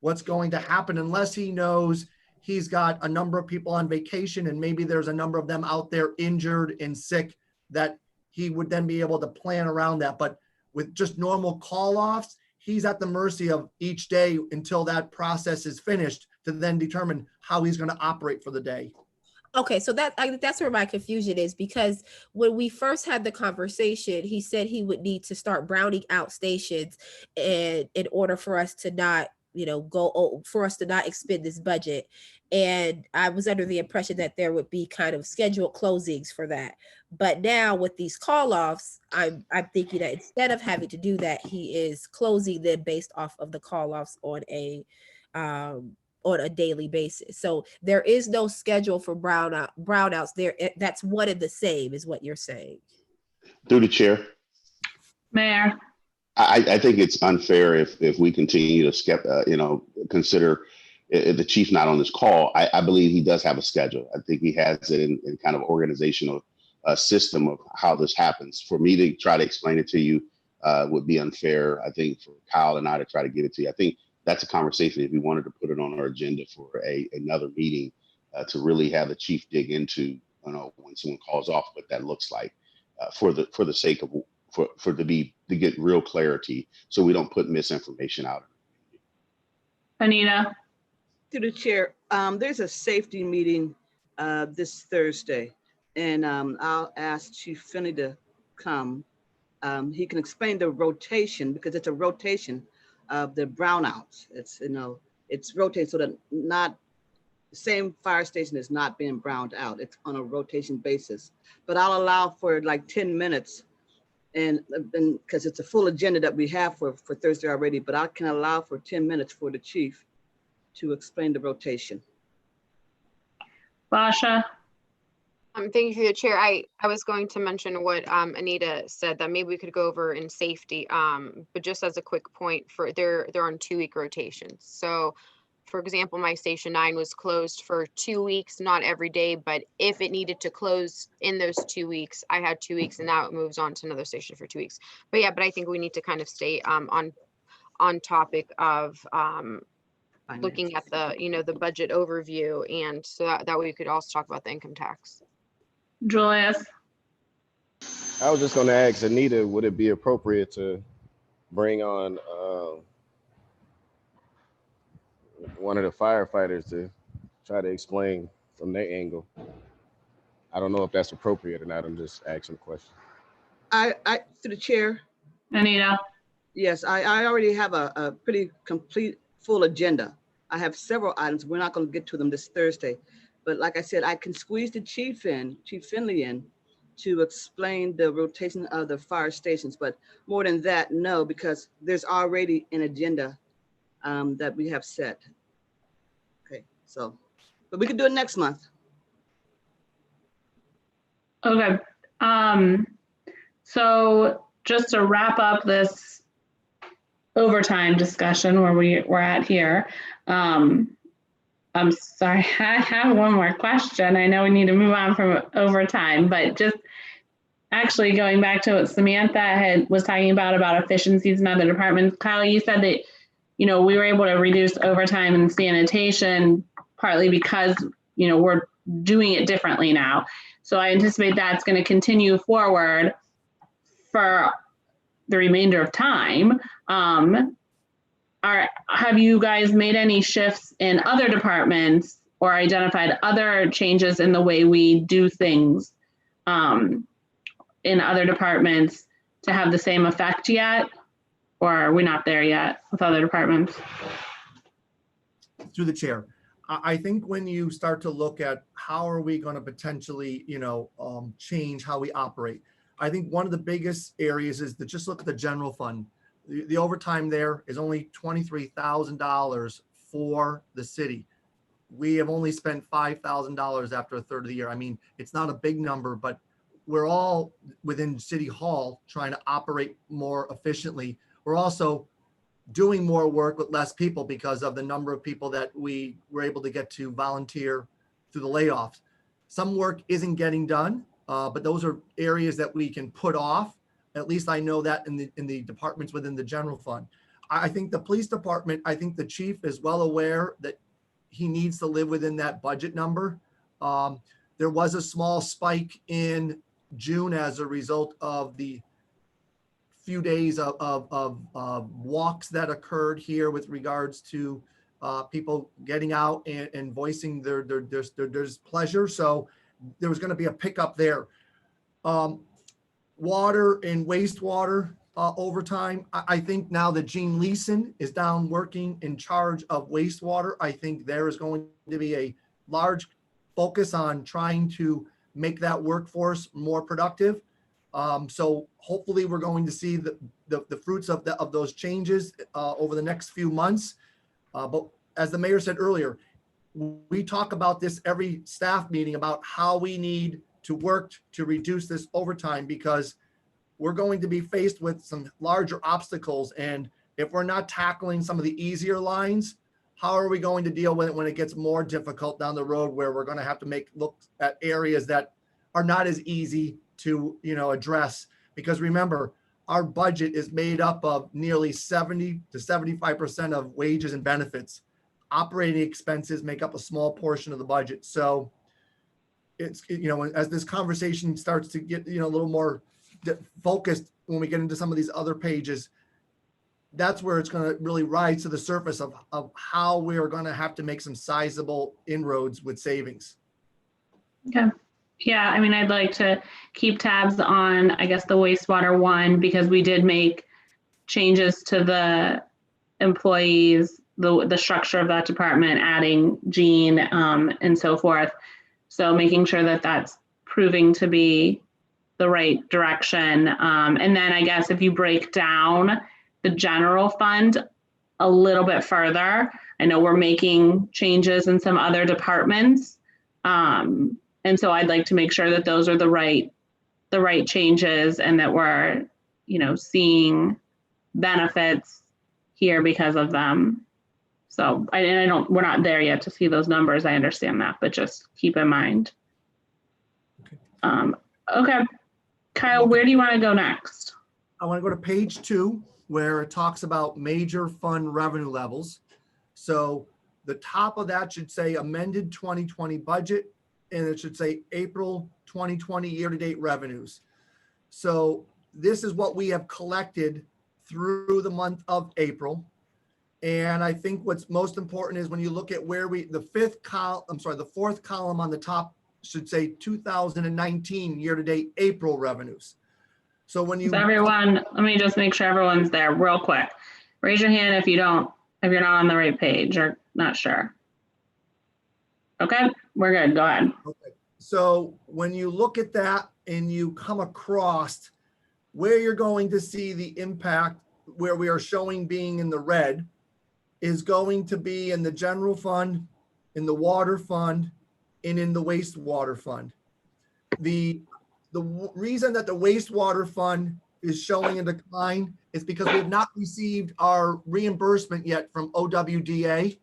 what's going to happen unless he knows he's got a number of people on vacation and maybe there's a number of them out there injured and sick, that he would then be able to plan around that. But with just normal call offs, he's at the mercy of each day until that process is finished to then determine how he's going to operate for the day. Okay, so that's where my confusion is, because when we first had the conversation, he said he would need to start browning out stations and in order for us to not, for us to not expend this budget. And I was under the impression that there would be kind of scheduled closings for that. But now with these call-offs, I'm thinking that instead of having to do that, he is closing them based off of the call-offs on a daily basis. So there is no schedule for brownouts there. That's one and the same is what you're saying. Through the chair, Mayor. I think it's unfair if we continue to consider the chief not on this call. I believe he does have a schedule. I think he has it in kind of organizational system of how this happens. For me to try to explain it to you would be unfair. I think for Kyle and I to try to give it to you, I think that's a conversation if we wanted to put it on our agenda for another meeting to really have the chief dig into, when someone calls off, what that looks like for the sake of to get real clarity, so we don't put misinformation out. Anita. To the chair, there's a safety meeting this Thursday, and I'll ask Chief Finney to come. he can explain the rotation, because it's a rotation of the brownouts. It's, you know, it's rotating so that not the same fire station is not being browned out. It's on a rotation basis. But I'll allow for like 10 minutes, and because it's a full agenda that we have for Thursday already, but I can allow for 10 minutes for the chief to explain the rotation. Basha? Thank you through the chair. I was going to mention what Anita said, that maybe we could go over in safety, but just as a quick point, for they're on 2-week rotations. So for example, my station 9 was closed for 2 weeks, not every day, but if it needed to close in those 2 weeks, I had 2 weeks, and now it moves on to another station for 2 weeks. But yeah, but I think we need to kind of stay on topic of looking at the, you know, the budget overview, and so that way we could also talk about the income tax. Julius? I was just going to ask Anita, would it be appropriate to bring on one of the firefighters to try to explain from their angle? I don't know if that's appropriate or not. I'm just asking a question. I through the chair. Anita? Yes, I already have a pretty complete full agenda. I have several items. We're not going to get to them this Thursday, but like I said, I can squeeze the chief Finley in to explain the rotation of the fire stations. But more than that, no, because there's already an agenda that we have set. Okay, so, but we can do it next month. Okay. So just to wrap up this overtime discussion where we're at here, I'm sorry, I have one more question. I know we need to move on from overtime, but just actually going back to what Samantha was talking about efficiencies in other departments. Kyle, you said that, you know, we were able to reduce overtime and sanitation partly because, you know, we're doing it differently now. So I anticipate that's going to continue forward for the remainder of time. Have you guys made any shifts in other departments or identified other changes in the way we do things in other departments to have the same effect yet? Or are we not there yet with other departments? Through the chair, I think when you start to look at how are we going to potentially, you know, change how we operate, I think one of the biggest areas is to just look at the general fund. The overtime there is only $23,000 for the city. We have only spent $5,000 after a third of the year. I mean, it's not a big number, but we're all within City Hall trying to operate more efficiently. We're also doing more work with less people because of the number of people that we were able to get to volunteer through the layoffs. Some work isn't getting done, but those are areas that we can put off. At least I know that in the departments within the general fund. I think the police department, I think the chief is well aware that he needs to live within that budget number. There was a small spike in June as a result of the few days of walks that occurred here with regards to people getting out and voicing their pleasure. So there was going to be a pickup there. Water and wastewater overtime. I think now that Gene Leeson is down working in charge of wastewater, I think there is going to be a large focus on trying to make that workforce more productive. So hopefully we're going to see the fruits of those changes over the next few months. But as the mayor said earlier, we talk about this every staff meeting about how we need to work to reduce this overtime, because we're going to be faced with some larger obstacles. And if we're not tackling some of the easier lines, how are we going to deal with it when it gets more difficult down the road, where we're going to have to look at areas that are not as easy to, you know, address? Because remember, our budget is made up of nearly 70 to 75% of wages and benefits. Operating expenses make up a small portion of the budget. So it's, you know, as this conversation starts to get, you know, a little more focused when we get into some of these other pages, that's where it's going to really rise to the surface of how we are going to have to make some sizable inroads with savings. Okay. Yeah, I mean, I'd like to keep tabs on, I guess, the wastewater one, because we did make changes to the employees, the structure of that department, adding Jean, and so forth. So making sure that that's proving to be the right direction. And then I guess if you break down the general fund a little bit further, I know we're making changes in some other departments. And so I'd like to make sure that those are the right changes, and that we're, seeing benefits here because of them. So we're not there yet to see those numbers. I understand that, but just keep in mind. Okay. Kyle, where do you want to go next? I want to go to page 2, where it talks about major fund revenue levels. So the top of that should say amended 2020 budget, and it should say April 2020 year-to-date revenues. So this is what we have collected through the month of April. And I think what's most important is when you look at where the fourth column on the top should say 2019 year-to-date April revenues. So when you, So everyone, let me just make sure everyone's there real quick. Raise your hand if you're not on the right page or not sure. Okay, we're good. Go ahead. okay. So when you look at that and you come across where you're going to see the impact, where we are showing being in the red, is going to be in the general fund, in the water fund, and in the wastewater fund. The reason that the wastewater fund is showing a decline is because we have not received our reimbursement yet from OWDA.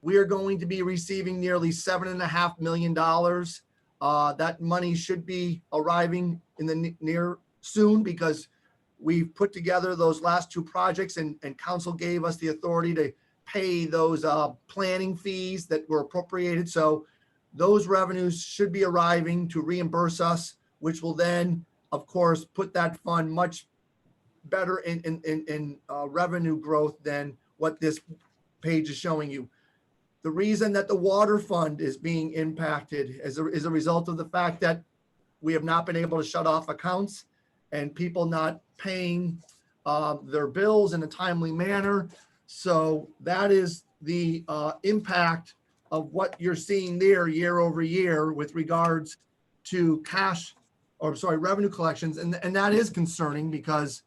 We are going to be receiving nearly $7.5 million. That money should be arriving in the near soon, because we've put together those last 2 projects, and council gave us the authority to pay those planning fees that were appropriated. So those revenues should be arriving to reimburse us, which will then, of course, put that fund much better in revenue growth than what this page is showing you. The reason that the water fund is being impacted is a result of the fact that we have not been able to shut off accounts and people not paying their bills in a timely manner. So that is the impact of what you're seeing there year over year with regards to revenue collections. And that is concerning, because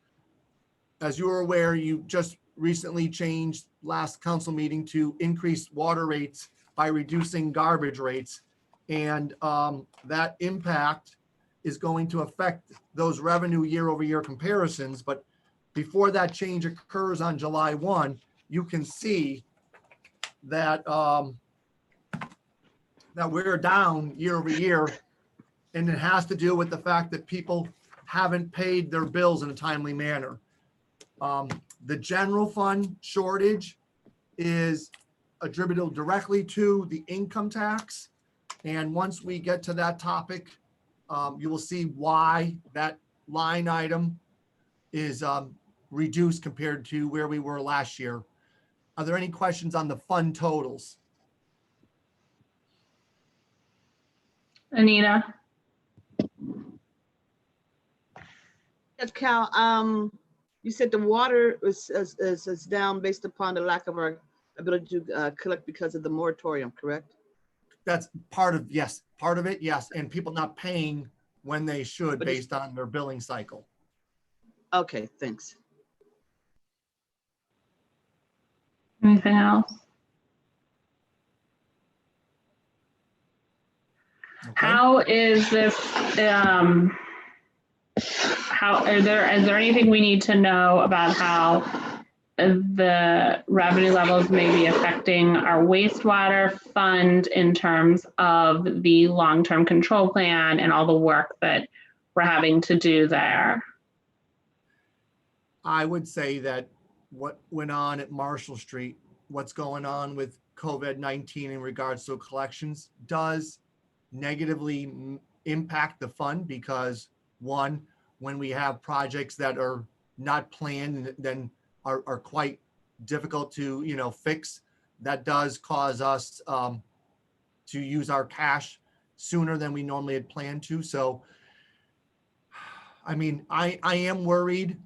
as you're aware, you just recently changed last council meeting to increase water rates by reducing garbage rates. And that impact is going to affect those revenue year over year comparisons. But before that change occurs on July 1, you can see that that we're down year over year. And it has to do with the fact that people haven't paid their bills in a timely manner. The general fund shortage is attributable directly to the income tax. And once we get to that topic, you will see why that line item is reduced compared to where we were last year. Are there any questions on the fund totals? Anita? Yes, Cal, you said the water is down based upon the lack of our ability to collect because of the moratorium, correct? That's part of it, yes. And people not paying when they should But based on their billing cycle. Okay, thanks. Anything else? Okay. How is this, is there anything we need to know about how the revenue levels may be affecting our wastewater fund in terms of the long-term control plan and all the work that we're having to do there? I would say that what went on at Marshall Street, what's going on with COVID-19 in regards to collections does negatively impact the fund, because one, when we have projects that are not planned, then are quite difficult to fix, that does cause us to use our cash sooner than we normally had planned to. So, I mean, I am worried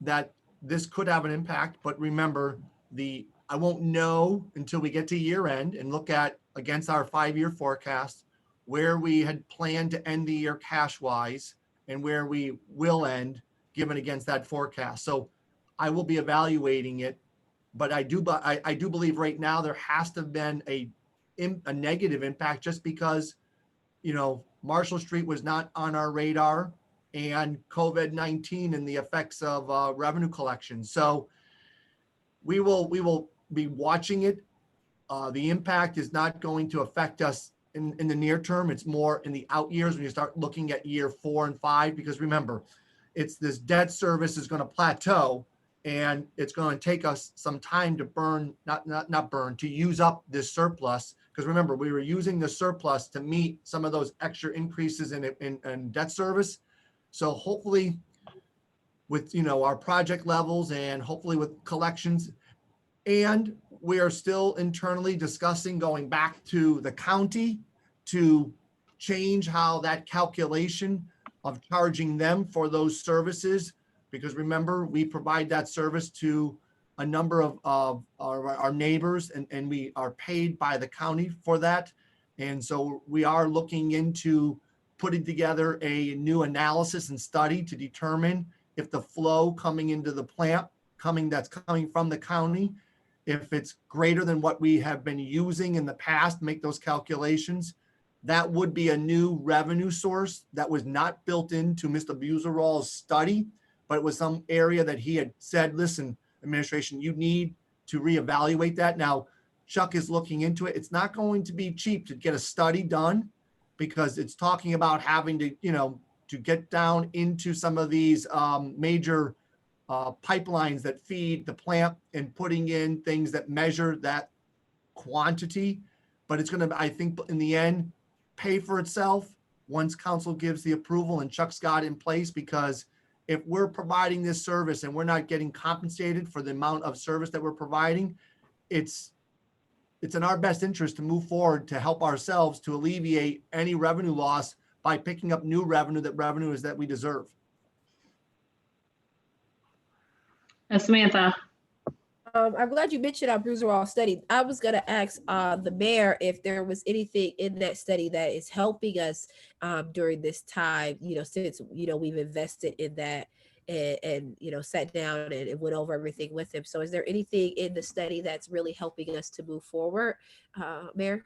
that this could have an impact, but remember, I won't know until we get to year end and look at against our 5-year forecast where we had planned to end the year cash wise and where we will end given against that forecast. So I will be evaluating it, but I do believe right now there has to have been a negative impact just because, you know, Marshall Street was not on our radar and COVID-19 and the effects of revenue collection. So we will be watching it. The impact is not going to affect us in the near term. It's more in the out years when you start looking at year 4 and 5, because remember, it's this debt service is going to plateau and it's going to take us some time to to use up this surplus. Because remember, we were using the surplus to meet some of those extra increases in debt service. So hopefully with, you know, our project levels and hopefully with collections, and we are still internally discussing going back to the county to change how that calculation of charging them for those services. Because remember, we provide that service to a number of our neighbors and we are paid by the county for that. And so we are looking into putting together a new analysis and study to determine if the flow coming into the plant that's coming from the county, if it's greater than what we have been using in the past, make those calculations. That would be a new revenue source that was not built into Mr. Buzerall's study, but it was some area that he had said, listen, administration, you need to reevaluate that. Now, Chuck is looking into it. It's not going to be cheap to get a study done because it's talking about having to, you know, to get down into some of these major pipelines that feed the plant and putting in things that measure that quantity. But it's going to, I think, in the end, pay for itself once council gives the approval and Chuck's got it in place. Because if we're providing this service and we're not getting compensated for the amount of service that we're providing, it's in our best interest to move forward to help ourselves to alleviate any revenue loss by picking up new revenue that we deserve. Samantha. I'm glad you mentioned our Buzerall study. I was going to ask the mayor if there was anything in that study that is helping us during this time, you know, since, you know, we've invested in that and you know, sat down and went over everything with him. So is there anything in the study that's really helping us to move forward, Mayor?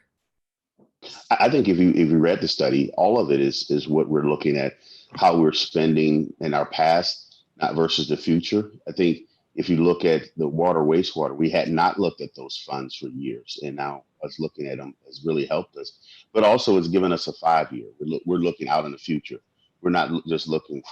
I think if you read the study, all of it is what we're looking at, how we're spending in our past, not versus the future. I think if you look at the water, wastewater, we had not looked at those funds for years, and now us looking at them has really helped us. But also, it's given us a 5-year. We're looking out in the future. We're not just looking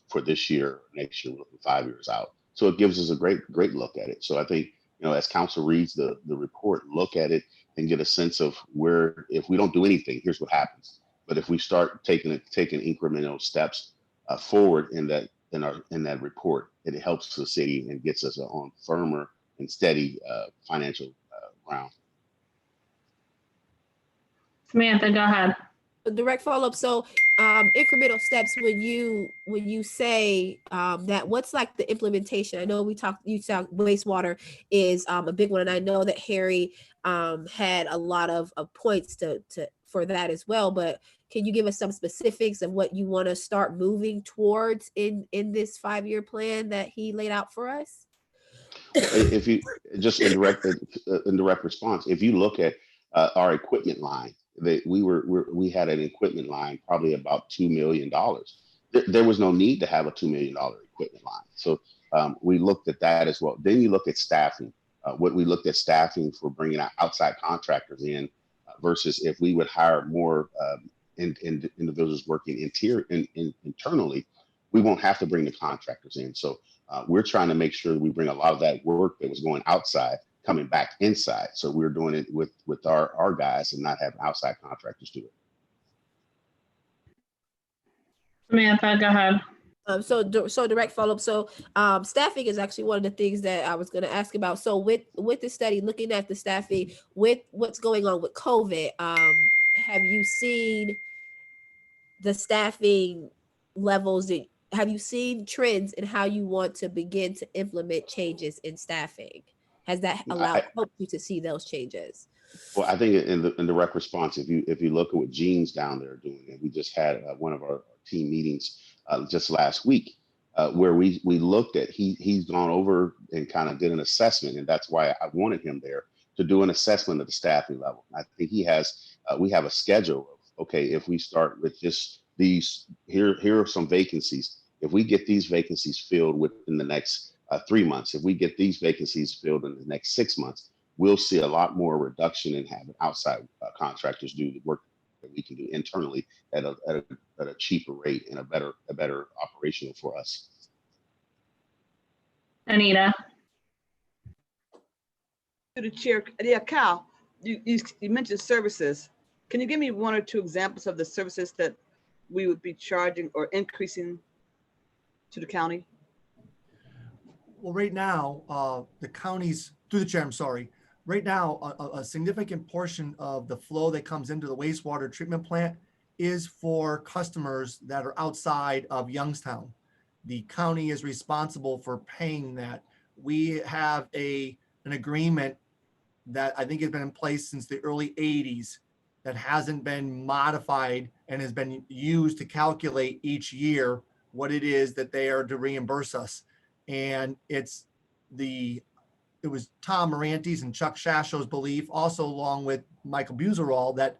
for this year, next year. We're looking 5 years out. So it gives us a great look at it. So I think, you know, as council reads the report, look at it and get a sense of where, if we don't do anything, here's what happens. But if we start taking incremental steps forward in that report, it helps the city and gets us on firmer and steady financial ground. Samantha, go ahead. A direct follow-up. So incremental steps, when you say that, what's like the implementation? I know you talked wastewater is a big one, and I know that Harry had a lot of points for that as well, but can you give us some specifics of what you want to start moving towards in this 5-year plan that he laid out for us? If you just in direct response, if you look at our equipment line, we had an equipment line probably about $2 million. There was no need to have a $2 million equipment line. So we looked at that as well. Then you look at staffing. We looked at staffing for bringing outside contractors in versus if we would hire more individuals working internally, we won't have to bring the contractors in. So we're trying to make sure that we bring a lot of that work that was going outside coming back inside. So we're doing it with our guys and not having outside contractors do it. Samantha, go ahead. So direct follow-up. So staffing is actually one of the things that I was going to ask about. So with the study, looking at the staffing, with what's going on with COVID, have you seen the staffing levels that have you seen trends in how you want to begin to implement changes in staffing? Has that helped you to see those changes? Well, I think in the direct response, if you look at what Gene's down there doing, and we just had one of our team meetings just last week, where we looked at he's gone over and kind of did an assessment, and that's why I wanted him there to do an assessment of the staffing level. I think he has we have a schedule of, okay, if we start with here are some vacancies. If we get these vacancies filled within the next 3 months, if we get these vacancies filled in the next 6 months, we'll see a lot more reduction in having outside contractors do the work that we can do internally at a cheaper rate and a better operational for us. Anita. To the chair, yeah, Cal, you mentioned services. Can you give me 1 or 2 examples of the services that we would be charging or increasing to the county? Well, right now, the counties, through the chair, I'm sorry. Right now, a significant portion of the flow that comes into the wastewater treatment plant is for customers that are outside of Youngstown. The county is responsible for paying that. We have an agreement that I think has been in place since the early 80s that hasn't been modified and has been used to calculate each year what it is that they are to reimburse us. And it was Tom Morante's and Chuck Shashow's belief, also along with Michael Buzerall, that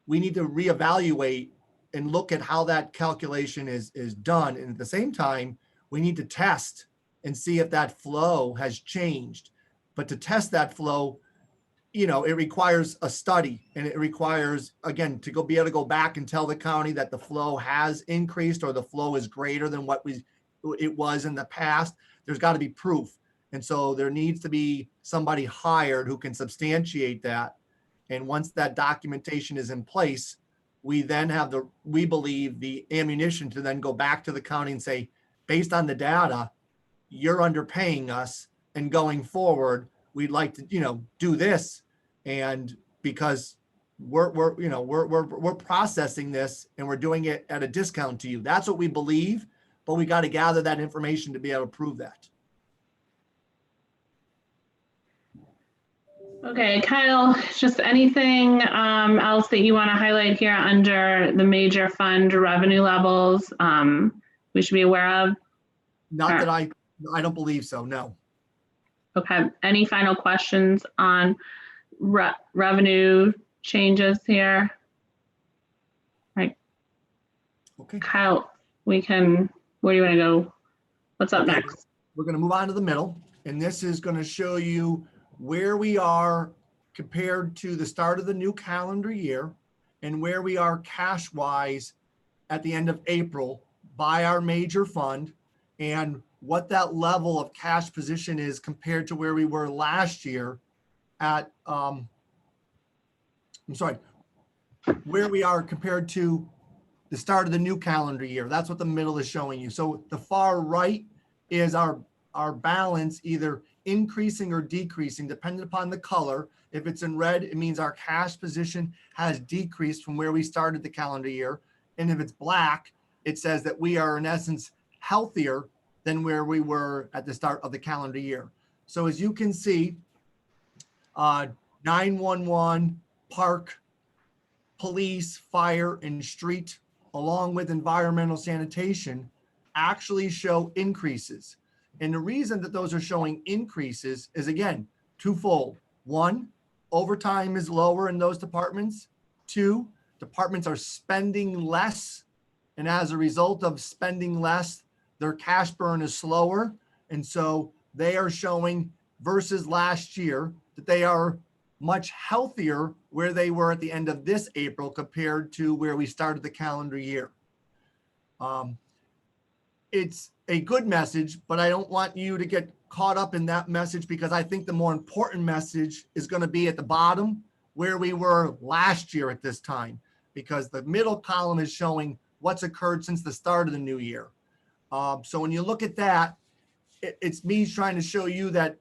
we need to reevaluate and look at how that calculation is done. And at the same time, we need to test and see if that flow has changed. But to test that flow, it requires a study, and it requires, again, to be able to go back and tell the county that the flow has increased or the flow is greater than what it was in the past. There's got to be proof. And so there needs to be somebody hired who can substantiate that. And once that documentation is in place, we then have we believe the ammunition to then go back to the county and say, based on the data, you're underpaying us, and going forward, we'd like to, do this. And because we're processing this and we're doing it at a discount to you. That's what we believe, but we got to gather that information to be able to prove that. Okay, Kyle, just anything else that you want to highlight here under the major fund revenue levels we should be aware of? Not that I don't believe so, no. Okay, any final questions on revenue changes here? Right. Okay. Kyle, where do you want to go? What's up next? We're going to move on to the middle, and this is going to show you where we are compared to the start of the new calendar year and where we are cash-wise at the end of April by our major fund, and what that level of cash position is compared to where we were last year at, where we are compared to the start of the new calendar year. That's what the middle is showing you. So the far right is our balance either increasing or decreasing depending upon the color. If it's in red, it means our cash position has decreased from where we started the calendar year. And if it's black, it says that we are in essence healthier than where we were at the start of the calendar year. So as you can see, 911, park, police, fire, and street, along with environmental sanitation, actually show increases. And the reason that those are showing increases is, again, twofold. One, overtime is lower in those departments. Two, departments are spending less. And as a result of spending less, their cash burn is slower. And so they are showing, versus last year, that they are much healthier where they were at the end of this April compared to where we started the calendar year. It's a good message, but I don't want you to get caught up in that message, because I think the more important message is going to be at the bottom where we were last year at this time, because the middle column is showing what's occurred since the start of the new year. So when you look at that, it's me trying to show you that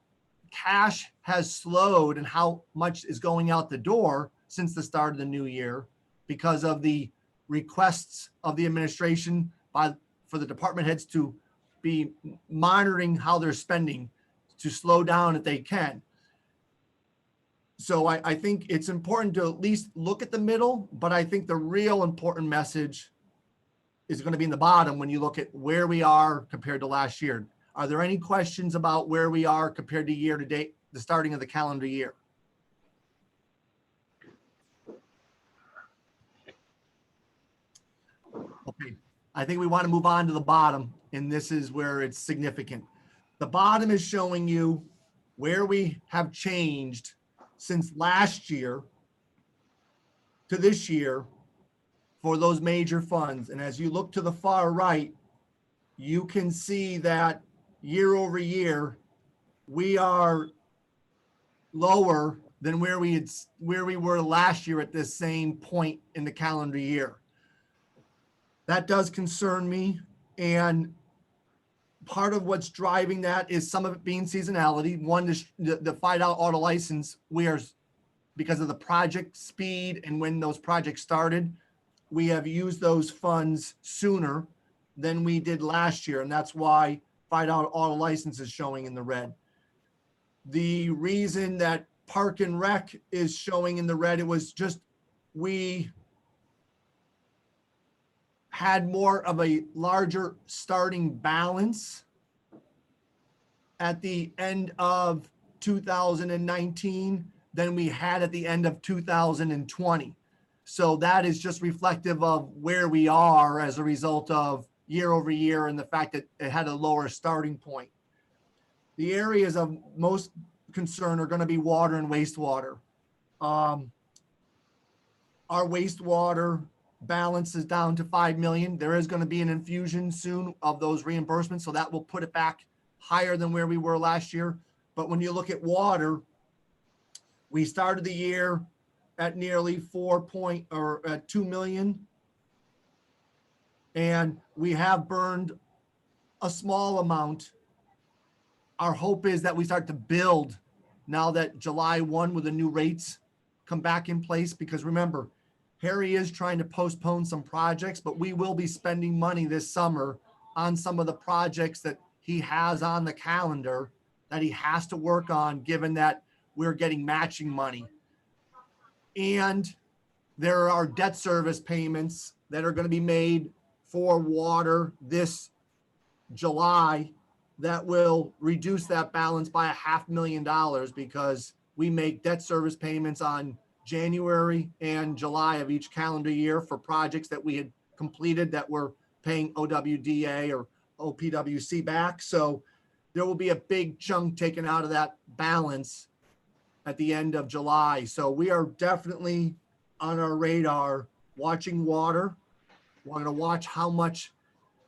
cash has slowed and how much is going out the door since the start of the new year because of the requests of the administration for the department heads to be monitoring how they're spending to slow down if they can. So I think it's important to at least look at the middle, but I think the real important message is going to be in the bottom when you look at where we are compared to last year. Are there any questions about where we are compared to year to date, the starting of the calendar year? Okay, I think we want to move on to the bottom, and this is where it's significant. The bottom is showing you where we have changed since last year to this year for those major funds. And as you look to the far right, you can see that year over year, we are lower than where we were last year at this same point in the calendar year. That does concern me. And part of what's driving that is some of it being seasonality. One, the $5 auto license, because of the project speed and when those projects started, we have used those funds sooner than we did last year. And that's why $5 auto license is showing in the red. The reason that Park and Rec is showing in the red, it was just, we had more of a larger starting balance at the end of 2019 than we had at the end of 2020. So that is just reflective of where we are as a result of year over year and the fact that it had a lower starting point. The areas of most concern are going to be water and wastewater. Our wastewater balance is down to 5 million. There is going to be an infusion soon of those reimbursements, so that will put it back higher than where we were last year. But when you look at water, we started the year at nearly 2 million. And we have burned a small amount. Our hope is that we start to build now that July 1 with the new rates come back in place, because remember, Harry is trying to postpone some projects, but we will be spending money this summer on some of the projects that he has on the calendar that he has to work on, given that we're getting matching money. And there are debt service payments that are going to be made for water this July that will reduce that balance by $500,000, because we make debt service payments on January and July of each calendar year for projects that we had completed that we're paying OWDA or OPWC back. So there will be a big chunk taken out of that balance at the end of July. So we are definitely on our radar watching water. We're going to watch how much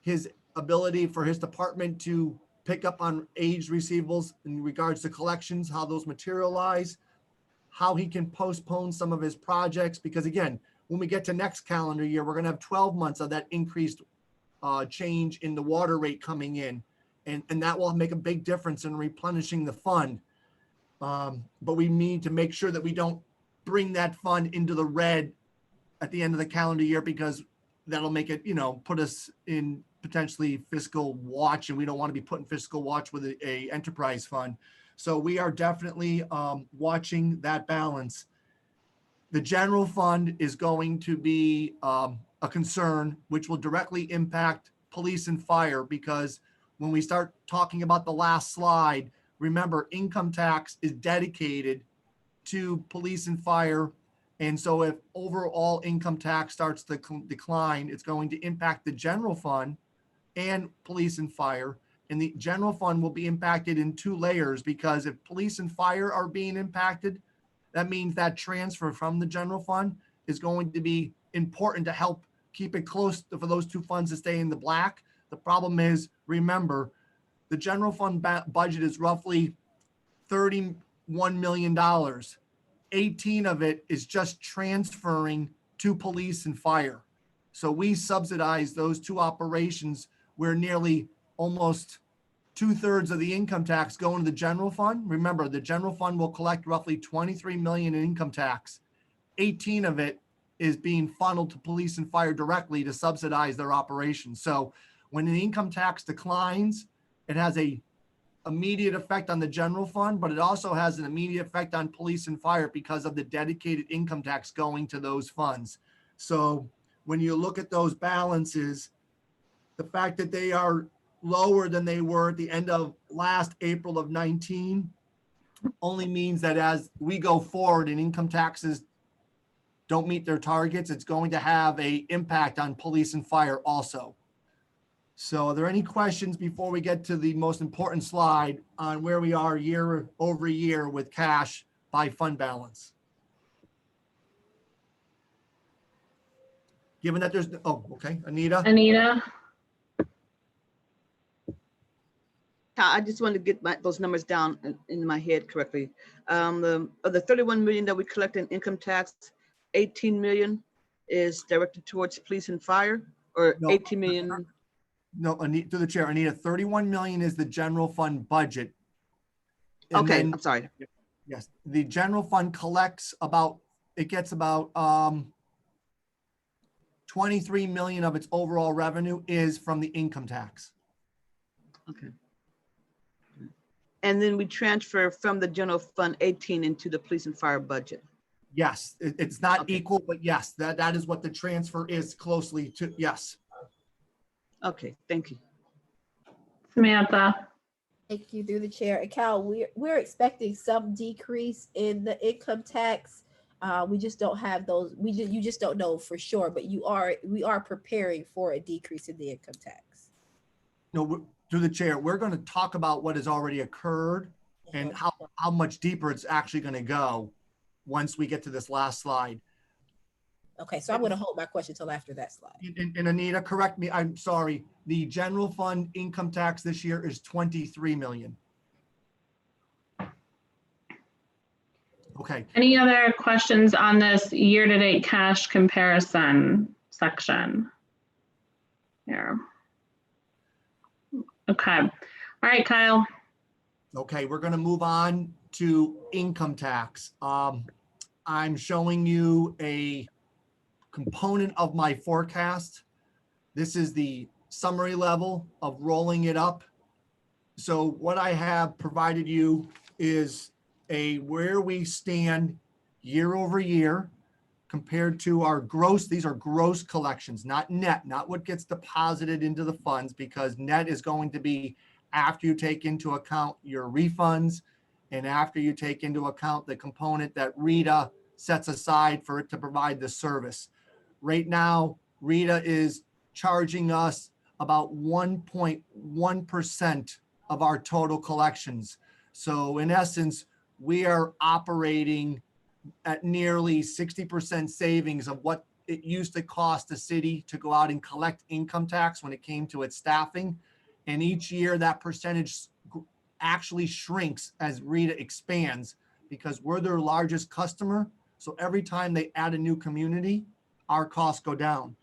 his ability for his department to pick up on aged receivables in regards to collections, how those materialize, how he can postpone some of his projects. Because again, when we get to next calendar year, we're going to have 12 months of that increased change in the water rate coming in. And that will make a big difference in replenishing the fund. But we need to make sure that we don't bring that fund into the red at the end of the calendar year, because that'll make it, put us in potentially fiscal watch, and we don't want to be put in fiscal watch with a enterprise fund. So we are definitely watching that balance. The general fund is going to be a concern, which will directly impact police and fire, because when we start talking about the last slide, remember, income tax is dedicated to police and fire. And so if overall income tax starts to decline, it's going to impact the general fund and police and fire. And the general fund will be impacted in two layers, because if police and fire are being impacted, that means that transfer from the general fund is going to be important to help keep it close for those two funds to stay in the black. The problem is, remember, the general fund budget is roughly $31 million. 18 of it is just transferring to police and fire. So we subsidize those two operations where nearly almost 2/3 of the income tax go into the general fund. Remember, the general fund will collect roughly 23 million in income tax. 18 of it is being funneled to police and fire directly to subsidize their operations. So when the income tax declines, it has a immediate effect on the general fund, but it also has an immediate effect on police and fire because of the dedicated income tax going to those funds. So when you look at those balances, the fact that they are lower than they were at the end of last April of 19 only means that as we go forward and income taxes don't meet their targets, it's going to have a impact on police and fire also. So are there any questions before we get to the most important slide on where we are year over year with cash by fund balance? Given that there's, oh, okay, Anita? Anita? I just wanted to get those numbers down in my head correctly. Of the 31 million that we collect in income tax, 18 million is directed towards police and fire, or No. 18 million? No, Anita, to the chair, Anita, 31 million is the general fund budget. And Okay, then- I'm sorry. Yes, the general fund collects about, it gets about 23 million of its overall revenue is from the income tax. Okay. And then we transfer from the general fund 18 into the police and fire budget. Yes, it's not Okay. equal, but yes, that is what the transfer is closely to, yes. Okay, thank you. Samantha? Thank you through the chair. And Cal, we're expecting some decrease in the income tax. We just don't have those. You just don't know for sure, but we are preparing for a decrease in the income tax. No, through the chair, we're going to talk about what has already occurred and how much deeper it's actually going to go once we get to this last slide. Okay, so I'm going to hold my question till after that slide. And Anita, correct me, I'm sorry. The general fund income tax this year is 23 million. Okay, Any other questions on this year-to-date cash comparison section? Here. Okay. All right, Kyle. okay, we're gonna move on to income tax. I'm showing you a component of my forecast. This is the summary level of rolling it up. So what I have provided you is where we stand year over year compared to our gross. These are gross collections, not net, not what gets deposited into the funds, because net is going to be after you take into account your refunds and after you take into account the component that RETA sets aside for it to provide the service. Right now, RETA is charging us about 1.1% of our total collections. So in essence, we are operating at nearly 60% savings of what it used to cost the city to go out and collect income tax when it came to its staffing. And each year that percentage actually shrinks as RETA expands because we're their largest customer. So every time they add a new community, our costs go down.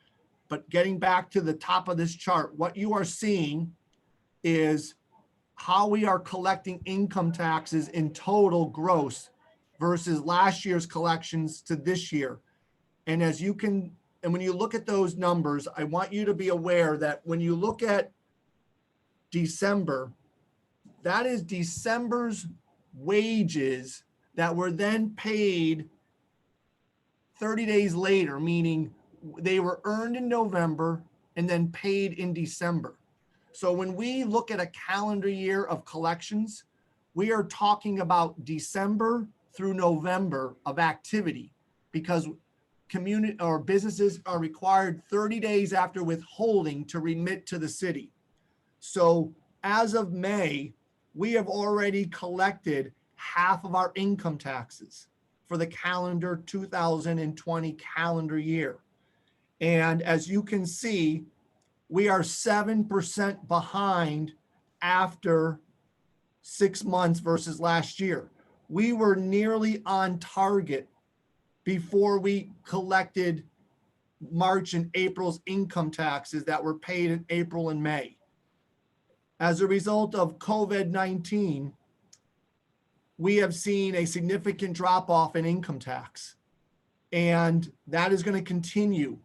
But getting back to the top of this chart, what you are seeing is how we are collecting income taxes in total gross versus last year's collections to this year. And as you can, and when you look at those numbers, I want you to be aware that when you look at December, that is December's wages that were then paid 30 days later, meaning they were earned in November and then paid in December. So when we look at a calendar year of collections, we are talking about December through November of activity because community or businesses are required 30 days after withholding to remit to the city. So as of May, we have already collected half of our income taxes for the calendar 2020 calendar year. And as you can see, we are 7% behind after 6 months versus last year. We were nearly on target before we collected March and April's income taxes that were paid in April and May. As a result of COVID-19, we have seen a significant drop off in income tax. And that is going to continue.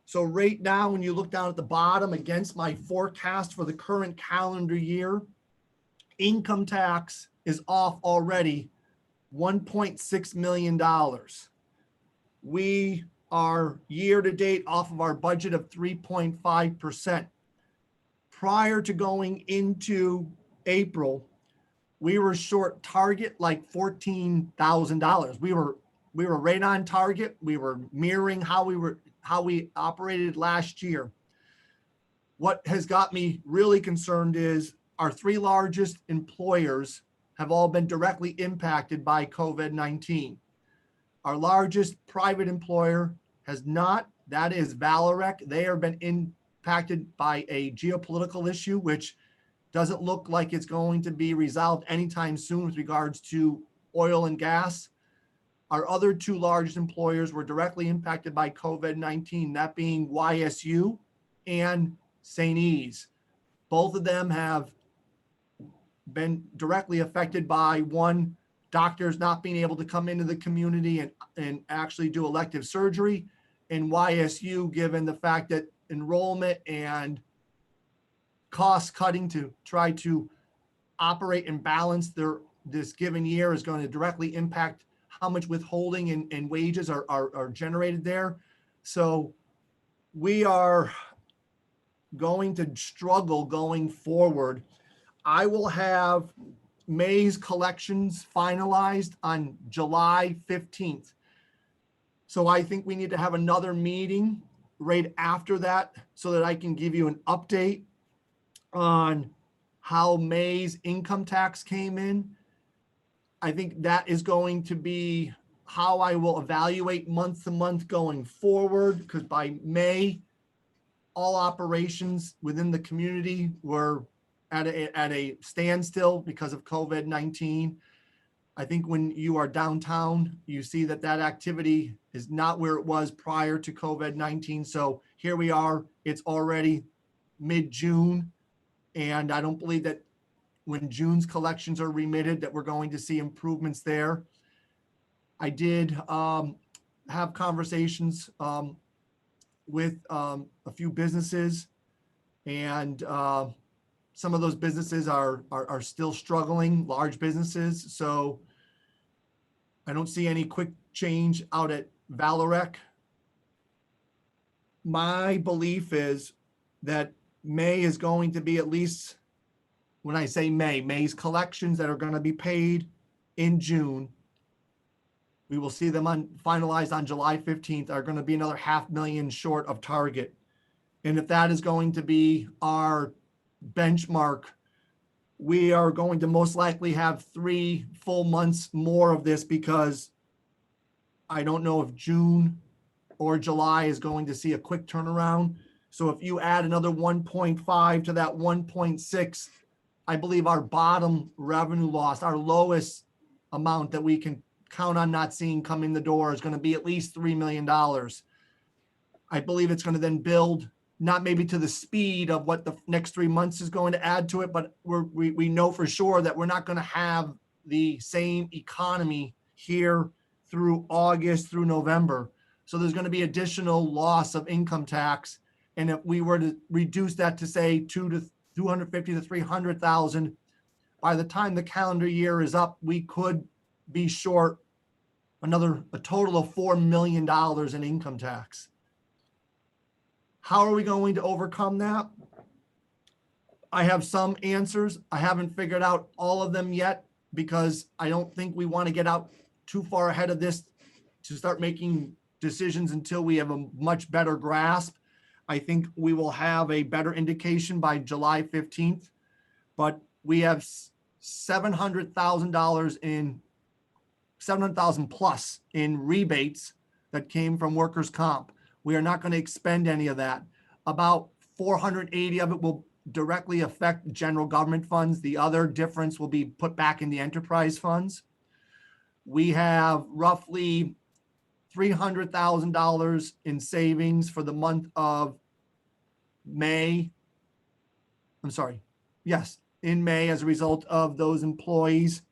So right now, when you look down at the bottom against my forecast for the current calendar year, income tax is off already $1.6 million. We are year to date off of our budget of 3.5%. Prior to going into April, we were short target like $14,000. We were right on target. We were mirroring how we operated last year. What has got me really concerned is our three largest employers have all been directly impacted by COVID-19. Our largest private employer has not, that is Valorec. They have been impacted by a geopolitical issue, which doesn't look like it's going to be resolved anytime soon with regards to oil and gas. Our other two largest employers were directly impacted by COVID-19, that being YSU and St. E's. Both of them have been directly affected by, one, doctors not being able to come into the community and actually do elective surgery, and YSU, given the fact that enrollment and cost cutting to try to operate and balance this given year is going to directly impact how much withholding and wages are generated there. So we are going to struggle going forward. I will have May's collections finalized on July 15th. So I think we need to have another meeting right after that so that I can give you an update on how May's income tax came in. I think that is going to be how I will evaluate month to month going forward, because by May, all operations within the community were at a standstill because of COVID-19. I think when you are downtown, you see that activity is not where it was prior to COVID-19. So here we are, it's already mid-June. And I don't believe that when June's collections are remitted that we're going to see improvements there. I did have conversations with a few businesses, and some of those businesses are still struggling, large businesses. So I don't see any quick change out at Valorec. My belief is that May is going to be, at least when I say May's collections that are going to be paid in June, we will see them finalized on July 15th, are going to be another $500,000 short of target. And if that is going to be our benchmark, we are going to most likely have 3 full months more of this, because I don't know if June or July is going to see a quick turnaround. So if you add another 1.5 to that 1.6, I believe our bottom revenue loss, our lowest amount that we can count on not seeing come in the door, is going to be at least $3 million. I believe it's going to then build, not maybe to the speed of what the next 3 months is going to add to it, but we know for sure that we're not going to have the same economy here through August through November. So there's going to be additional loss of income tax. And if we were to reduce that to say 250 to 300,000, by the time the calendar year is up, we could be short a total of $4 million in income tax. How are we going to overcome that? I have some answers. I haven't figured out all of them yet, because I don't think we want to get out too far ahead of this to start making decisions until we have a much better grasp. I think we will have a better indication by July 15th, but we have $700,000 plus in rebates that came from workers' comp. We are not going to expend any of that. About 480 of it will directly affect general government funds. The other difference will be put back in the enterprise funds. We have roughly $300,000 in savings for the month of May. I'm sorry. Yes, in May, as a result of those employees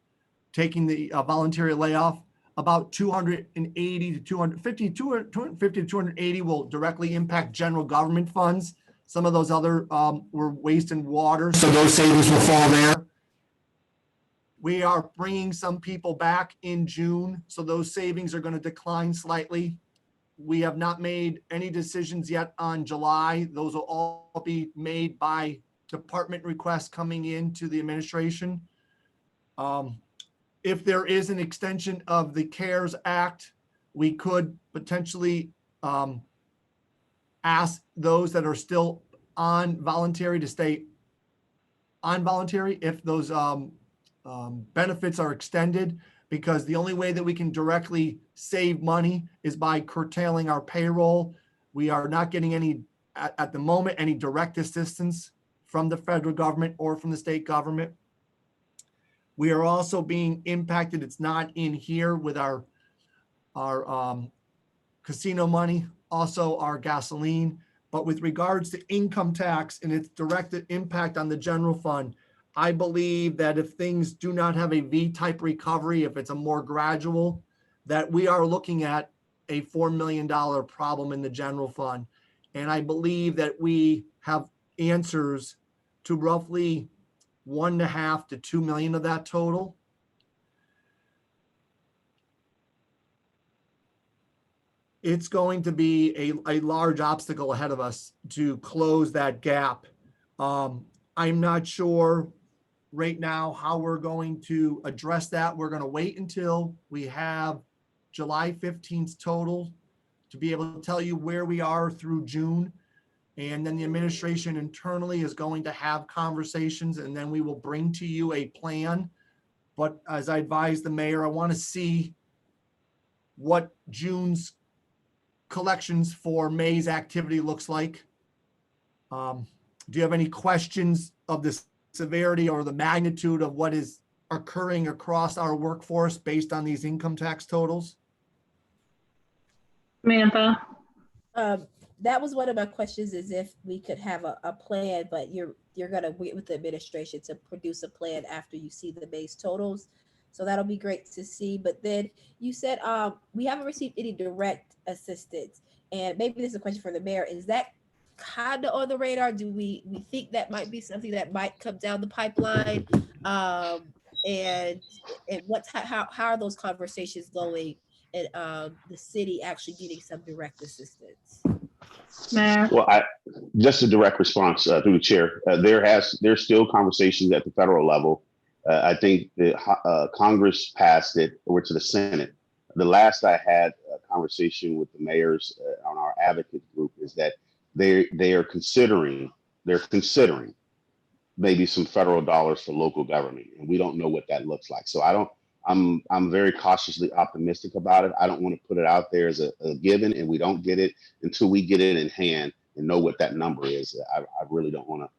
taking the voluntary layoff. about 280 to 250, 250 to 280 will directly impact general government funds. Some of those other were waste and water, so those savings will fall there. We are bringing some people back in June, so those savings are going to decline slightly. We have not made any decisions yet on July. Those will all be made by department requests coming into the administration. If there is an extension of the CARES Act, we could potentially ask those that are still on voluntary to stay on voluntary if those benefits are extended, because the only way that we can directly save money is by curtailing our payroll. We are not getting any, at the moment, any direct assistance from the federal government or from the state government. We are also being impacted, it's not in here, with our casino money, also our gasoline. But with regards to income tax and its direct impact on the general fund, I believe that if things do not have a V-type recovery, if it's a more gradual, that we are looking at a $4 million problem in the general fund. And I believe that we have answers to roughly 1.5 to 2 million of that total. It's going to be a large obstacle ahead of us to close that gap. I'm not sure right now how we're going to address that. We're going to wait until we have July 15th total to be able to tell you where we are through June. And then the administration internally is going to have conversations, and then we will bring to you a plan. But as I advised the mayor, I want to see what June's collections for May's activity looks like. Do you have any questions of the severity or the magnitude of what is occurring across our workforce based on these income tax totals? Samantha? That was one of my questions, is if we could have a plan, but you're gonna wait with the administration to produce a plan after you see the base totals. So that'll be great to see. But then you said we haven't received any direct assistance, and maybe this is a question for the mayor. Is that kind of on the radar? Do we think that might be something that might come down the pipeline? And how are those conversations going? And the city actually getting some direct assistance? Mayor? Well, just a direct response through the chair. There's still conversations at the federal level. I think that Congress passed it over to the Senate. The last I had a conversation with the mayors on our advocate group is that they are considering maybe some federal dollars for local government, and we don't know what that looks like. So I'm very cautiously optimistic about it. I don't want to put it out there as a given, and we don't get it until we get it in hand and know what that number is. I really don't want to,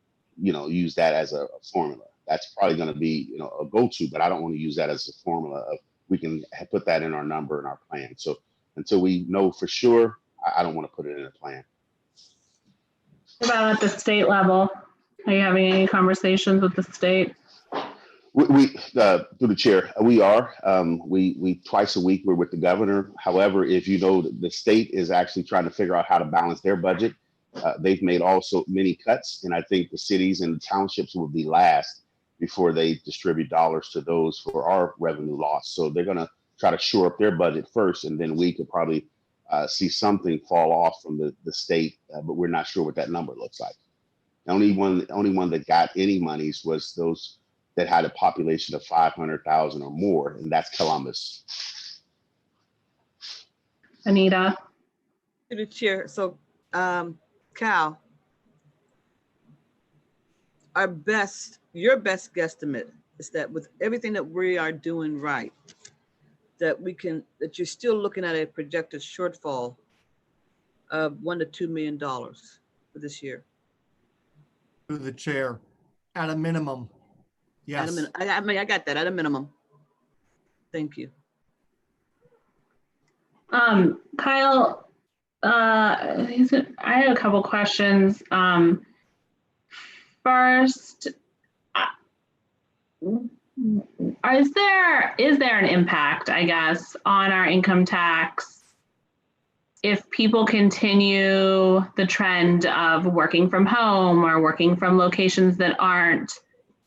use that as a formula. That's probably going to be, a go-to, but I don't want to use that as a formula of we can put that in our number and our plan. So until we know for sure, I don't want to put it in a plan. What about at the state level? Are you having any conversations with the state? We through the chair, we are. We twice a week we're with the governor. However, if the state is actually trying to figure out how to balance their budget. They've made also many cuts, and I think the cities and the townships will be last before they distribute dollars to those for our revenue loss. So they're going to try to shore up their budget first, and then we could probably see something fall off from the state, but we're not sure what that number looks like. The only one that got any monies was those that had a population of 500,000 or more, and that's Columbus. Anita? To the chair. So, Cal, your best guesstimate is that with everything that we are doing right, that you're still looking at a projected shortfall of $1 to $2 million for this year. Through the chair, at a minimum. Yes. I got that, at a minimum. Thank you. Kyle, I had a couple questions. First, Is there an impact, I guess, on our income tax if people continue the trend of working from home or working from locations that aren't,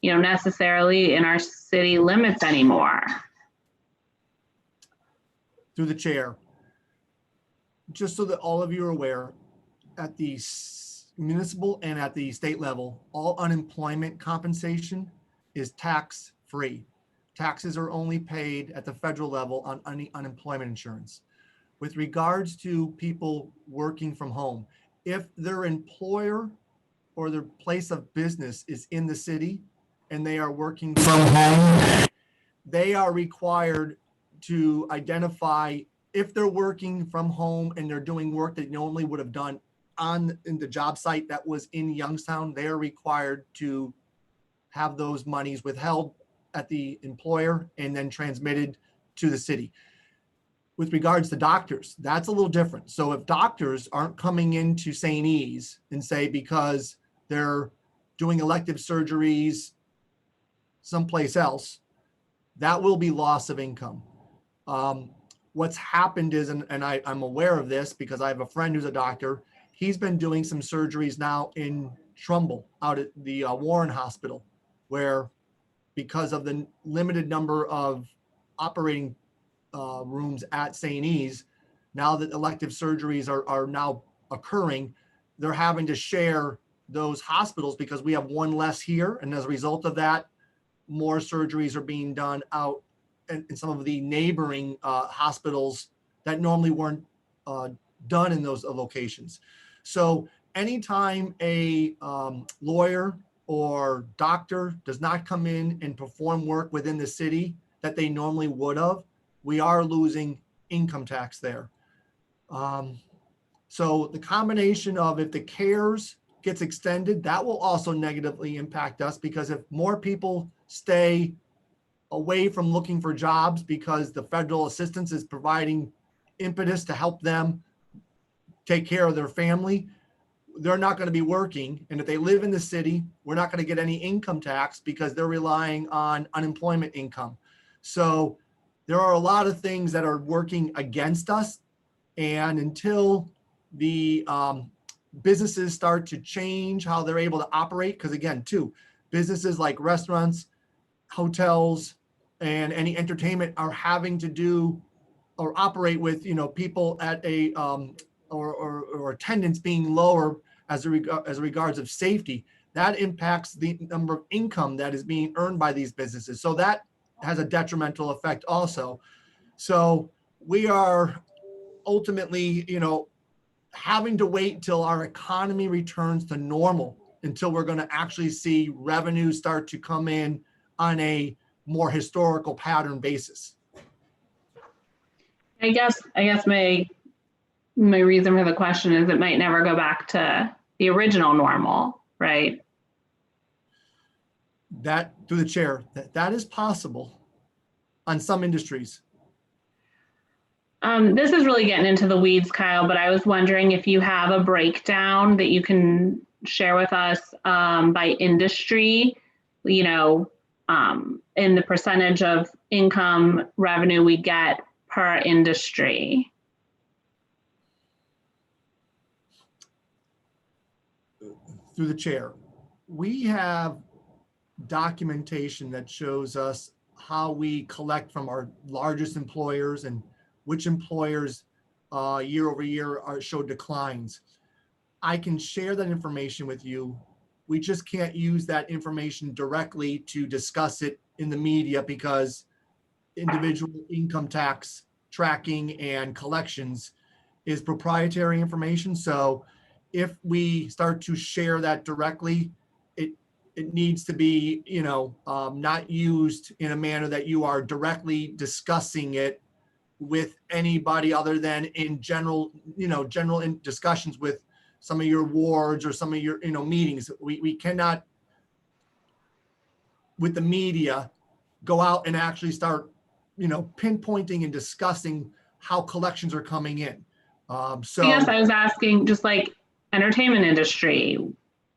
necessarily in our city limits anymore? Through the chair, just so that all of you are aware, at the municipal and at the state level, all unemployment compensation is tax-free. Taxes are only paid at the federal level on any unemployment insurance. With regards to people working from home, if their employer or their place of business is in the city and they are working from home, they are required to identify if they're working from home and they're doing work that normally would have done in the job site that was in Youngstown. They are required to have those monies withheld at the employer and then transmitted to the city. With regards to doctors, that's a little different. So if doctors aren't coming into St. E's and say because they're doing elective surgeries someplace else, that will be loss of income. What's happened is, and I'm aware of this because I have a friend who's a doctor. He's been doing some surgeries now in Trumbull out at the Warren Hospital, where because of the limited number of operating rooms at St. E's, now that elective surgeries are now occurring, they're having to share those hospitals because we have one less here. And as a result of that, more surgeries are being done out in some of the neighboring hospitals that normally weren't done in those locations. So anytime a lawyer or doctor does not come in and perform work within the city that they normally would have, we are losing income tax there. So the combination of if the CARES gets extended, that will also negatively impact us because if more people stay away from looking for jobs because the federal assistance is providing impetus to help them take care of their family, they're not going to be working. And if they live in the city, we're not going to get any income tax because they're relying on unemployment income. So there are a lot of things that are working against us. And until the businesses start to change how they're able to operate, because again, too, businesses like restaurants, hotels, and any entertainment are having to do or operate with, people at a or attendance being lower as regards of safety. That impacts the number of income that is being earned by these businesses. So that has a detrimental effect also. So we are ultimately, having to wait till our economy returns to normal until we're going to actually see revenues start to come in on a more historical pattern basis. I guess my reason for the question is it might never go back to the original normal, right? That, through the chair, that is possible on some industries. This is really getting into the weeds, Kyle, but I was wondering if you have a breakdown that you can share with us by industry, in the percentage of income revenue we get per industry. Through the chair, we have documentation that shows us how we collect from our largest employers and which employers year over year show declines. I can share that information with you. We just can't use that information directly to discuss it in the media because individual income tax tracking and collections is proprietary information. So if we start to share that directly, it needs to be, not used in a manner that you are directly discussing it with anybody other than in general in discussions with some of your wards or some of your, meetings. We cannot, with the media, go out and actually start, pinpointing and discussing how collections are coming in. So I guess I was asking just like entertainment industry,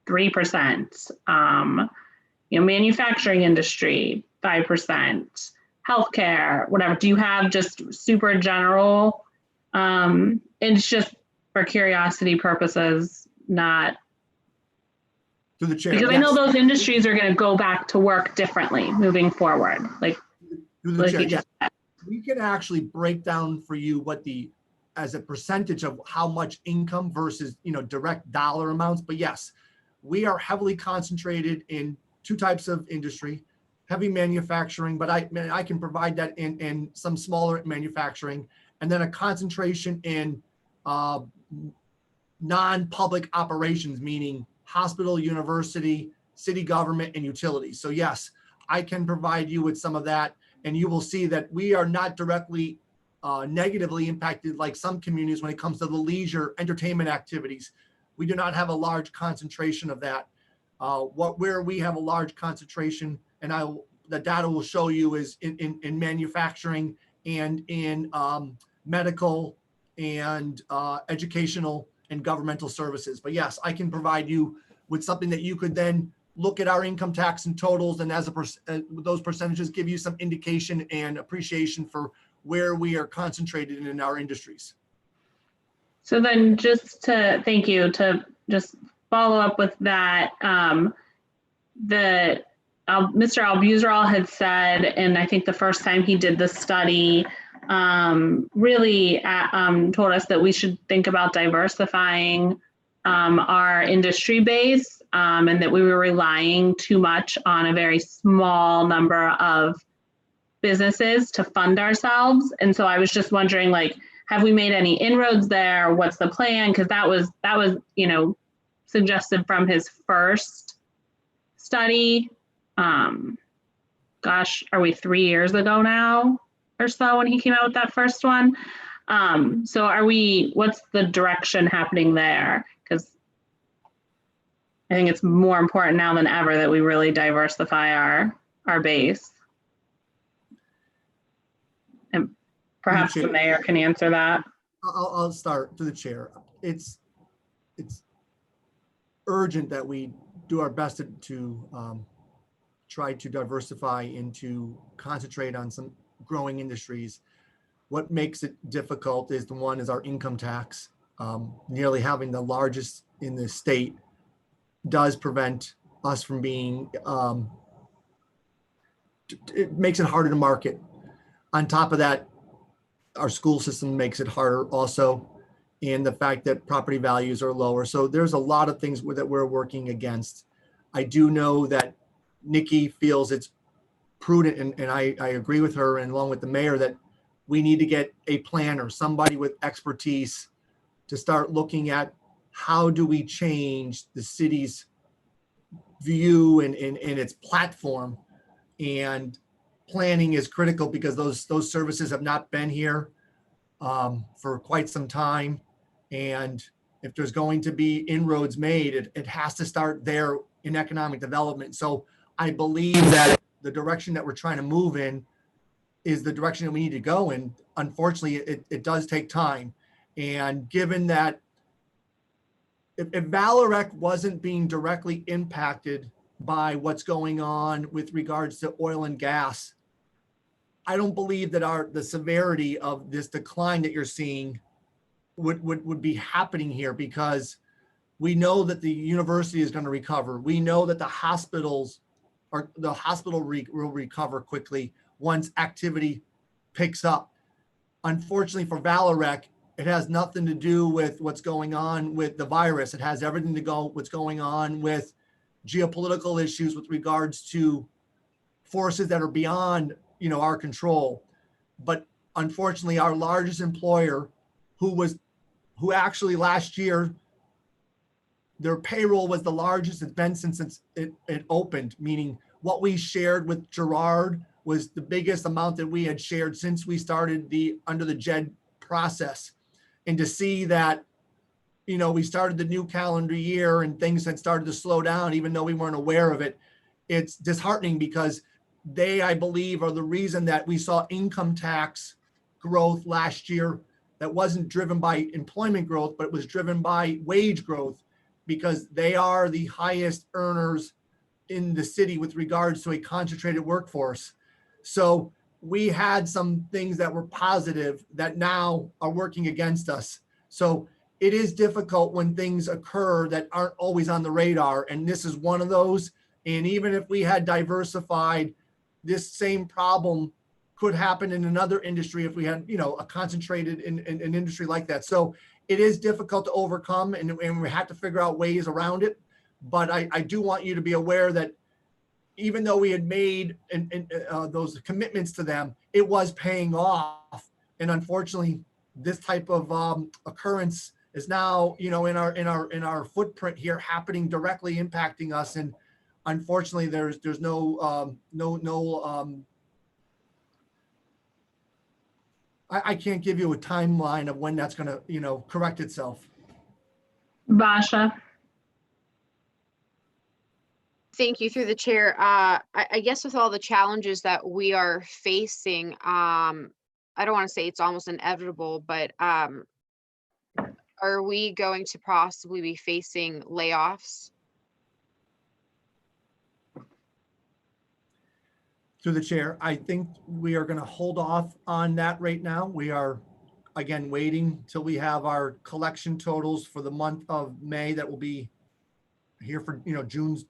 3%, manufacturing industry, 5%, healthcare, whatever? Do you have just super general? It's just for curiosity purposes, not Through the chair. because I know yes. those industries are going to go back to work differently moving forward. Like Through the chair, you yes. just said. We can actually break down for you what as a percentage of how much income versus, direct dollar amounts. But yes, we are heavily concentrated in two types of industry, heavy manufacturing, but I can provide that in some smaller manufacturing, and then a concentration in non-public operations, meaning hospital, university, city government, and utilities. So yes, I can provide you with some of that, and you will see that we are not directly negatively impacted like some communities when it comes to the leisure entertainment activities. We do not have a large concentration of that. Where we have a large concentration, and the data will show you, is in manufacturing and in medical and educational and governmental services. But yes, I can provide you with something that you could then look at our income tax and totals, and as those percentages give you some indication and appreciation for where we are concentrated in our industries. So then thank you, to just follow up with that, Mr. Albuserol had said, and I think the first time he did the study, really told us that we should think about diversifying our industry base, and that we were relying too much on a very small number of businesses to fund ourselves. And so I was just wondering, like, have we made any inroads there? What's the plan? Because that was suggested from his first study. Gosh, are we 3 years ago now or so when he came out with that first one? So what's the direction happening there? Because I think it's more important now than ever that we really diversify our base. And perhaps the mayor can answer that. I'll start through the chair. It's urgent that we do our best to try to diversify and to concentrate on some growing industries. What makes it difficult is our income tax. Nearly having the largest in the state does prevent us from being, it makes it harder to market. On top of that, our school system makes it harder also, and the fact that property values are lower. So there's a lot of things that we're working against. I do know that Nikki feels it's prudent, and I agree with her, and along with the mayor, that we need to get a planner, somebody with expertise, to start looking at how do we change the city's view and its platform. And planning is critical because those services have not been here for quite some time. And if there's going to be inroads made, it has to start there in economic development. So I believe that the direction that we're trying to move in is the direction that we need to go in. Unfortunately, it does take time. And given that if Valorec wasn't being directly impacted by what's going on with regards to oil and gas, I don't believe that the severity of this decline that you're seeing would be happening here, because we know that the university is going to recover. We know that the hospital will recover quickly once activity picks up. Unfortunately for Valorec, it has nothing to do with what's going on with the virus. It has everything to go what's going on with geopolitical issues with regards to forces that are beyond our control. But unfortunately, our largest employer, who actually last year, their payroll was the largest it's been since it opened, meaning what we shared with Gerard was the biggest amount that we had shared since we started under the JED process. And to see that, we started the new calendar year and things had started to slow down, even though we weren't aware of it, it's disheartening, because they, I believe, are the reason that we saw income tax growth last year that wasn't driven by employment growth, but it was driven by wage growth, because they are the highest earners in the city with regards to a concentrated workforce. So we had some things that were positive that now are working against us. So it is difficult when things occur that aren't always on the radar, and this is one of those. And even if we had diversified, this same problem could happen in another industry if we had, you know, a concentrated in an industry like that. So it is difficult to overcome, and we have to figure out ways around it. But I do want you to be aware that even though we had made those commitments to them, it was paying off. And unfortunately, this type of occurrence is now, you know, in our footprint here, happening directly impacting us. And unfortunately, there's I can't give you a timeline of when that's going to, you know, correct itself. Basha. Thank you through the chair. I guess with all the challenges that we are facing, I don't want to say it's almost inevitable, but are we going to possibly be facing layoffs? Through the chair, I think we are going to hold off on that right now. We are, again, waiting till we have our collection totals for the month of May. That will be here for, you know, June's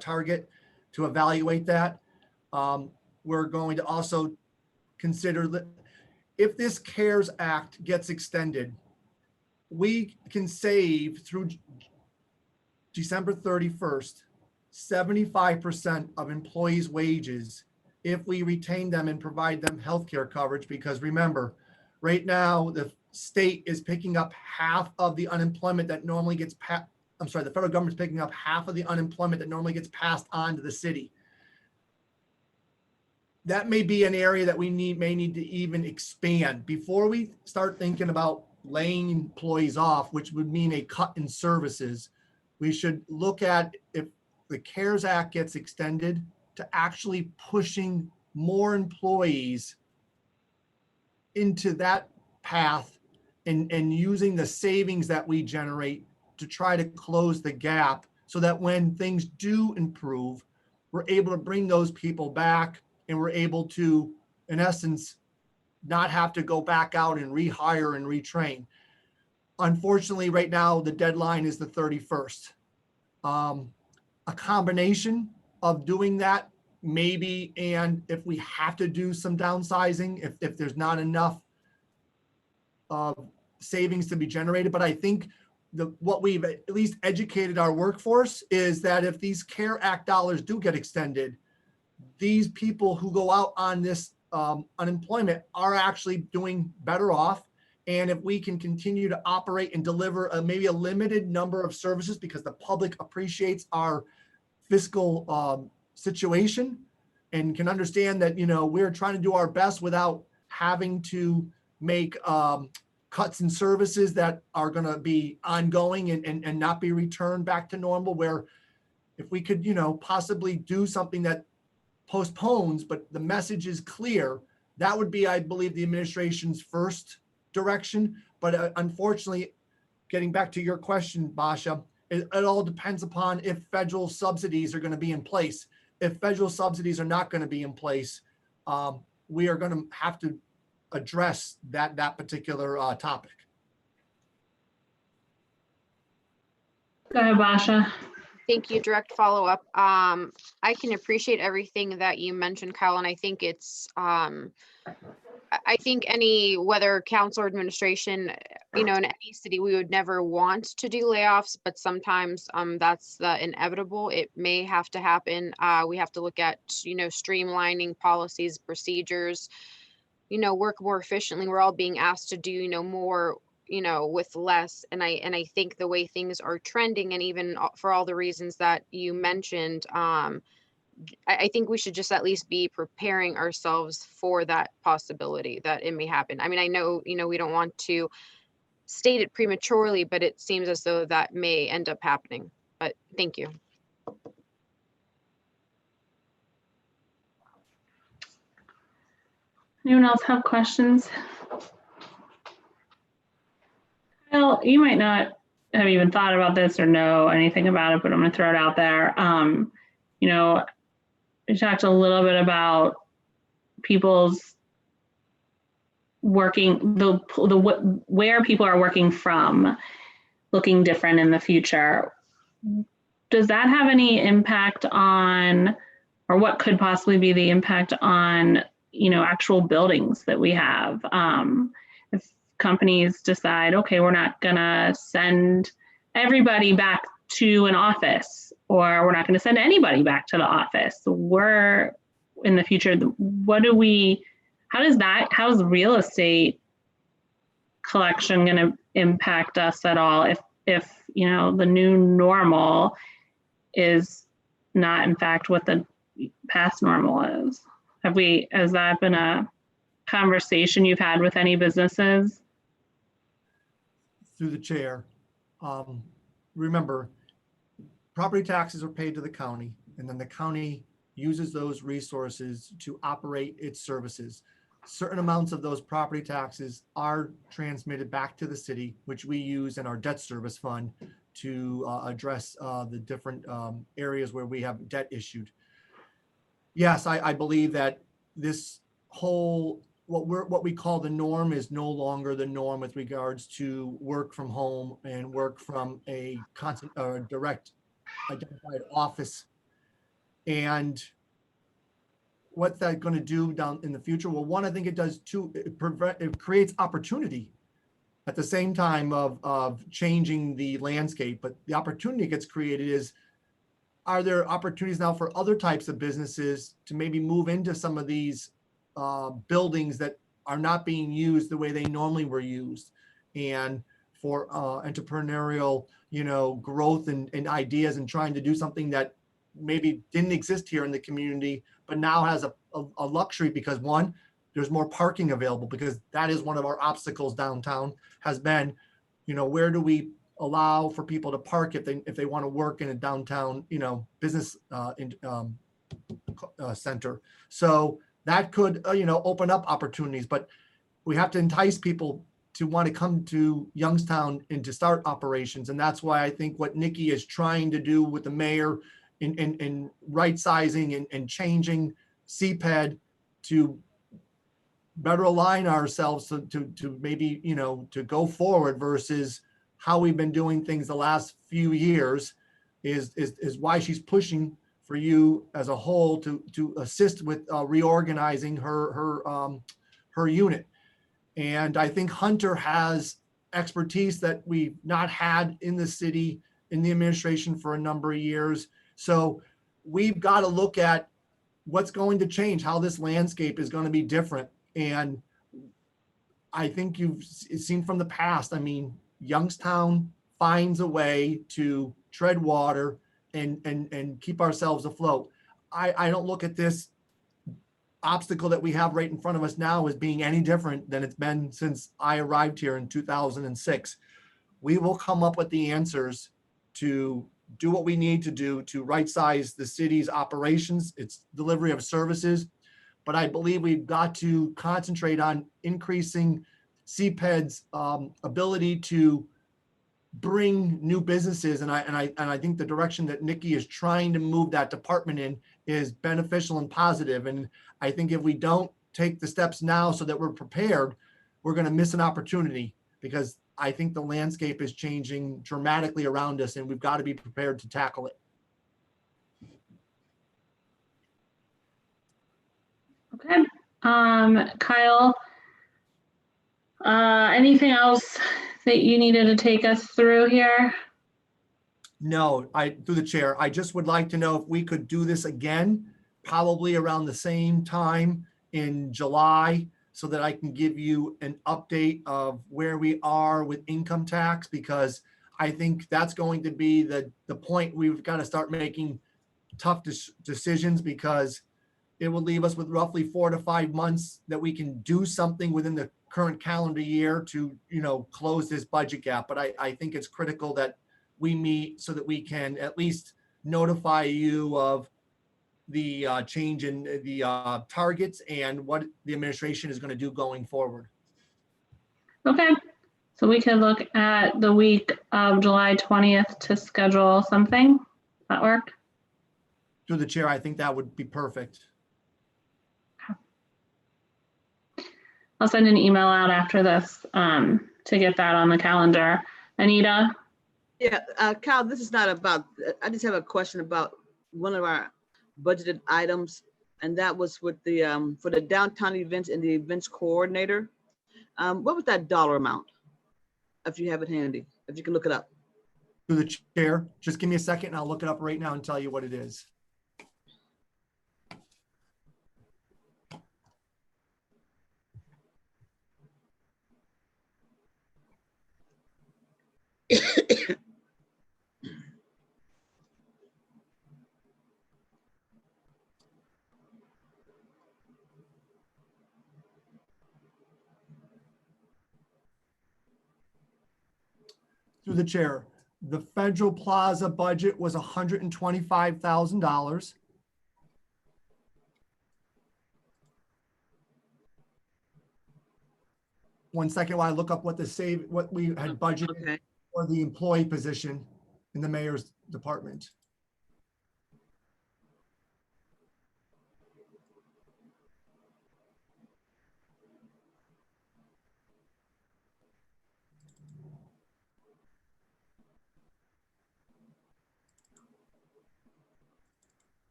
target to evaluate that. We're going to also consider that if this CARES Act gets extended, we can save through December 31st, 75% of employees' wages if we retain them and provide them healthcare coverage. Because remember, right now, the state is picking up half of the unemployment that normally gets the federal government's picking up half of the unemployment that normally gets passed on to the city. That may be an area that we may need to even expand before we start thinking about laying employees off, which would mean a cut in services. We should look at, if the CARES Act gets extended, to actually pushing more employees into that path and using the savings that we generate to try to close the gap, so that when things do improve, we're able to bring those people back, and we're able to, in essence, not have to go back out and rehire and retrain. Unfortunately, right now, the deadline is the 31st. A combination of doing that, maybe, and if we have to do some downsizing, if there's not enough savings to be generated. But I think what we've at least educated our workforce is that if these CARE Act dollars do get extended, these people who go out on this unemployment are actually doing better off. And if we can continue to operate and deliver maybe a limited number of services, because the public appreciates our fiscal situation and can understand that, you know, we're trying to do our best without having to make cuts in services that are going to be ongoing and not be returned back to normal, where if we could, you know, possibly do something that postpones, but the message is clear, that would be, I believe, the administration's first direction. But unfortunately, getting back to your question, Basha, it all depends upon if federal subsidies are going to be in place. If federal subsidies are not going to be in place, we are going to have to address that particular topic. Go ahead, Basha. Thank you. Direct follow-up. I can appreciate everything that you mentioned, Kyle, and I think it's, I think whether council or administration, you know, in any city, we would never want to do layoffs, but sometimes that's the inevitable. It may have to happen. We have to look at, you know, streamlining policies, procedures, you know, work more efficiently. We're all being asked to do, you know, more, you know, with less. And I think the way things are trending, and even for all the reasons that you mentioned, I think we should just at least be preparing ourselves for that possibility that it may happen. I mean, I know, you know, we don't want to state it prematurely, but it seems as though that may end up happening. But thank you. Anyone else have questions? Well, you might not have even thought about this or know anything about it, but I'm going to throw it out there. you know, we talked a little bit about people's working, where people are working from looking different in the future. Does that have any impact on, or what could possibly be the impact on, you know, actual buildings that we have? If companies decide, okay, we're not gonna send everybody back to an office, or we're not gonna send anybody back to the office, we're in the future, how is real estate collection gonna impact us at all if you know, the new normal is not in fact what the past normal is? Has that been a conversation you've had with any businesses? Through the chair, remember, property taxes are paid to the county, and then the county uses those resources to operate its services. Certain amounts of those property taxes are transmitted back to the city, which we use in our debt service fund to address the different areas where we have debt issued. Yes, I believe that this whole, what we call the norm is no longer the norm with regards to work from home and work from a direct identified office. And what's that going to do down in the future? Well, one, I think it does two. It creates opportunity at the same time of changing the landscape. But the opportunity gets created is, are there opportunities now for other types of businesses to maybe move into some of these buildings that are not being used the way they normally were used, and for entrepreneurial, you know, growth and ideas, and trying to do something that maybe didn't exist here in the community, but now has a luxury because, one, there's more parking available, because that is one of our obstacles downtown has been, you know, where do we allow for people to park if they want to work in a downtown, you know, business center. So that could, you know, open up opportunities, but we have to entice people to want to come to Youngstown and to start operations. And that's why I think what Nikki is trying to do with the mayor in right sizing and changing CPED to better align ourselves to maybe, you know, to go forward versus how we've been doing things the last few years is why she's pushing for you as a whole to assist with reorganizing her unit. And I think Hunter has expertise that we've not had in the city, in the administration for a number of years. So we've got to look at what's going to change, how this landscape is going to be different. And I think you've seen from the past, I mean, Youngstown finds a way to tread water and keep ourselves afloat. I don't look at this obstacle that we have right in front of us now as being any different than it's been since I arrived here in 2006. We will come up with the answers to do what we need to do to right size the city's operations, its delivery of services. But I believe we've got to concentrate on increasing CPED's ability to bring new businesses. And I think the direction that Nikki is trying to move that department in is beneficial and positive. And I think if we don't take the steps now so that we're prepared, we're going to miss an opportunity, because I think the landscape is changing dramatically around us, and we've got to be prepared to tackle it. Okay. Kyle, anything else that you needed to take us through here? No, through the chair, I just would like to know if we could do this again, probably around the same time in July, so that I can give you an update of where we are with income tax, because I think that's going to be the point. We've got to start making tough decisions, because it will leave us with roughly 4 to 5 months that we can do something within the current calendar year to, you know, close this budget gap. But I think it's critical that we meet so that we can at least notify you of the change in the targets and what the administration is going to do going forward. Okay. So we could look at the week of July 20th to schedule something. Does that work? Through the chair, I think that would be perfect. I'll send an email out after this to get that on the calendar. Anita? Yeah, Cal, this is not about, I just have a question about one of our budgeted items, and that was with the, for the downtown events and the events coordinator. What was that dollar amount? If you have it handy, if you can look it up. Through the chair, just give me a second and I'll look it up right now and tell you what it is. Through the chair, the Federal Plaza budget was $125,000. One second while I look up what we had budgeted Okay. for the employee position in the mayor's department.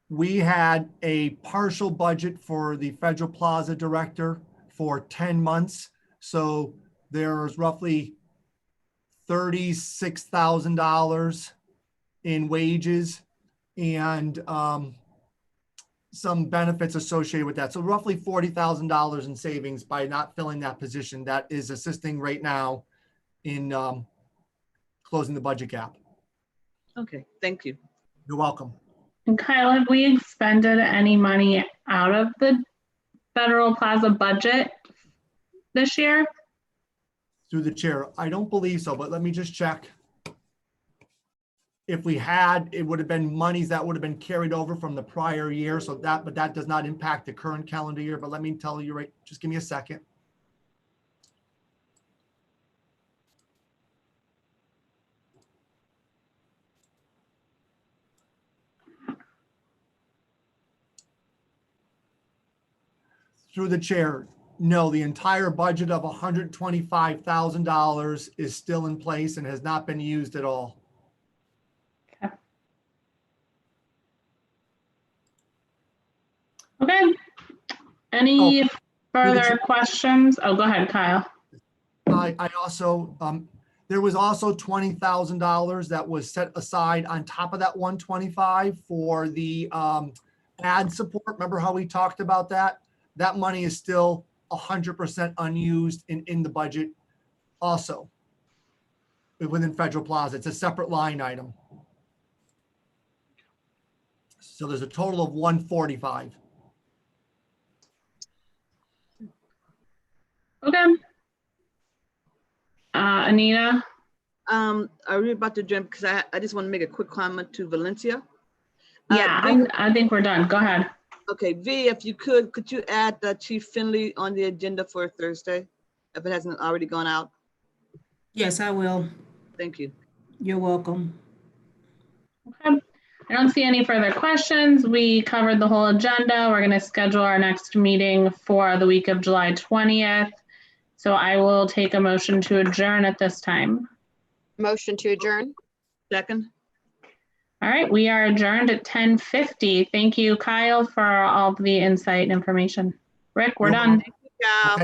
We had a partial budget for the Federal Plaza director for 10 months. So there's roughly $36,000 in wages and some benefits associated with that. So roughly $40,000 in savings by not filling that position. That is assisting right now in closing the budget gap. Okay, thank you. You're welcome. And Kyle, have we expended any money out of the Federal Plaza budget this year? Through the chair, I don't believe so, but let me just check. If we had, it would have been monies that would have been carried over from the prior year. So that, but that does not impact the current calendar year. But let me tell you right, just give me a second. Through the chair, no, the entire budget of $125,000 is still in place and has not been used at all. Okay. Any further chair. questions? Oh, go ahead, Kyle. I also, there was also $20,000 that was set aside on top of that 125 for the ad support. Remember how we talked about that? That money is still 100% unused in the budget also within Federal Plaza. It's a separate line item. So there's a total of 145. Okay. Anita? Are we about to jump? Because I just want to make a quick comment to Valencia. Yeah, I think we're done. Go ahead. Okay, V, if you could you add Chief Finley on the agenda for Thursday, if it hasn't already gone out? Yes, I will. Thank you. You're welcome. Okay. I don't see any further questions. We covered the whole agenda. We're going to schedule our next meeting for the week of July 20th. So I will take a motion to adjourn at this time. Motion to adjourn. Second? All right, we are adjourned at 10:50. Thank you, Kyle, for all of the insight and information. Rick, we're You're done. welcome. Yeah. Okay.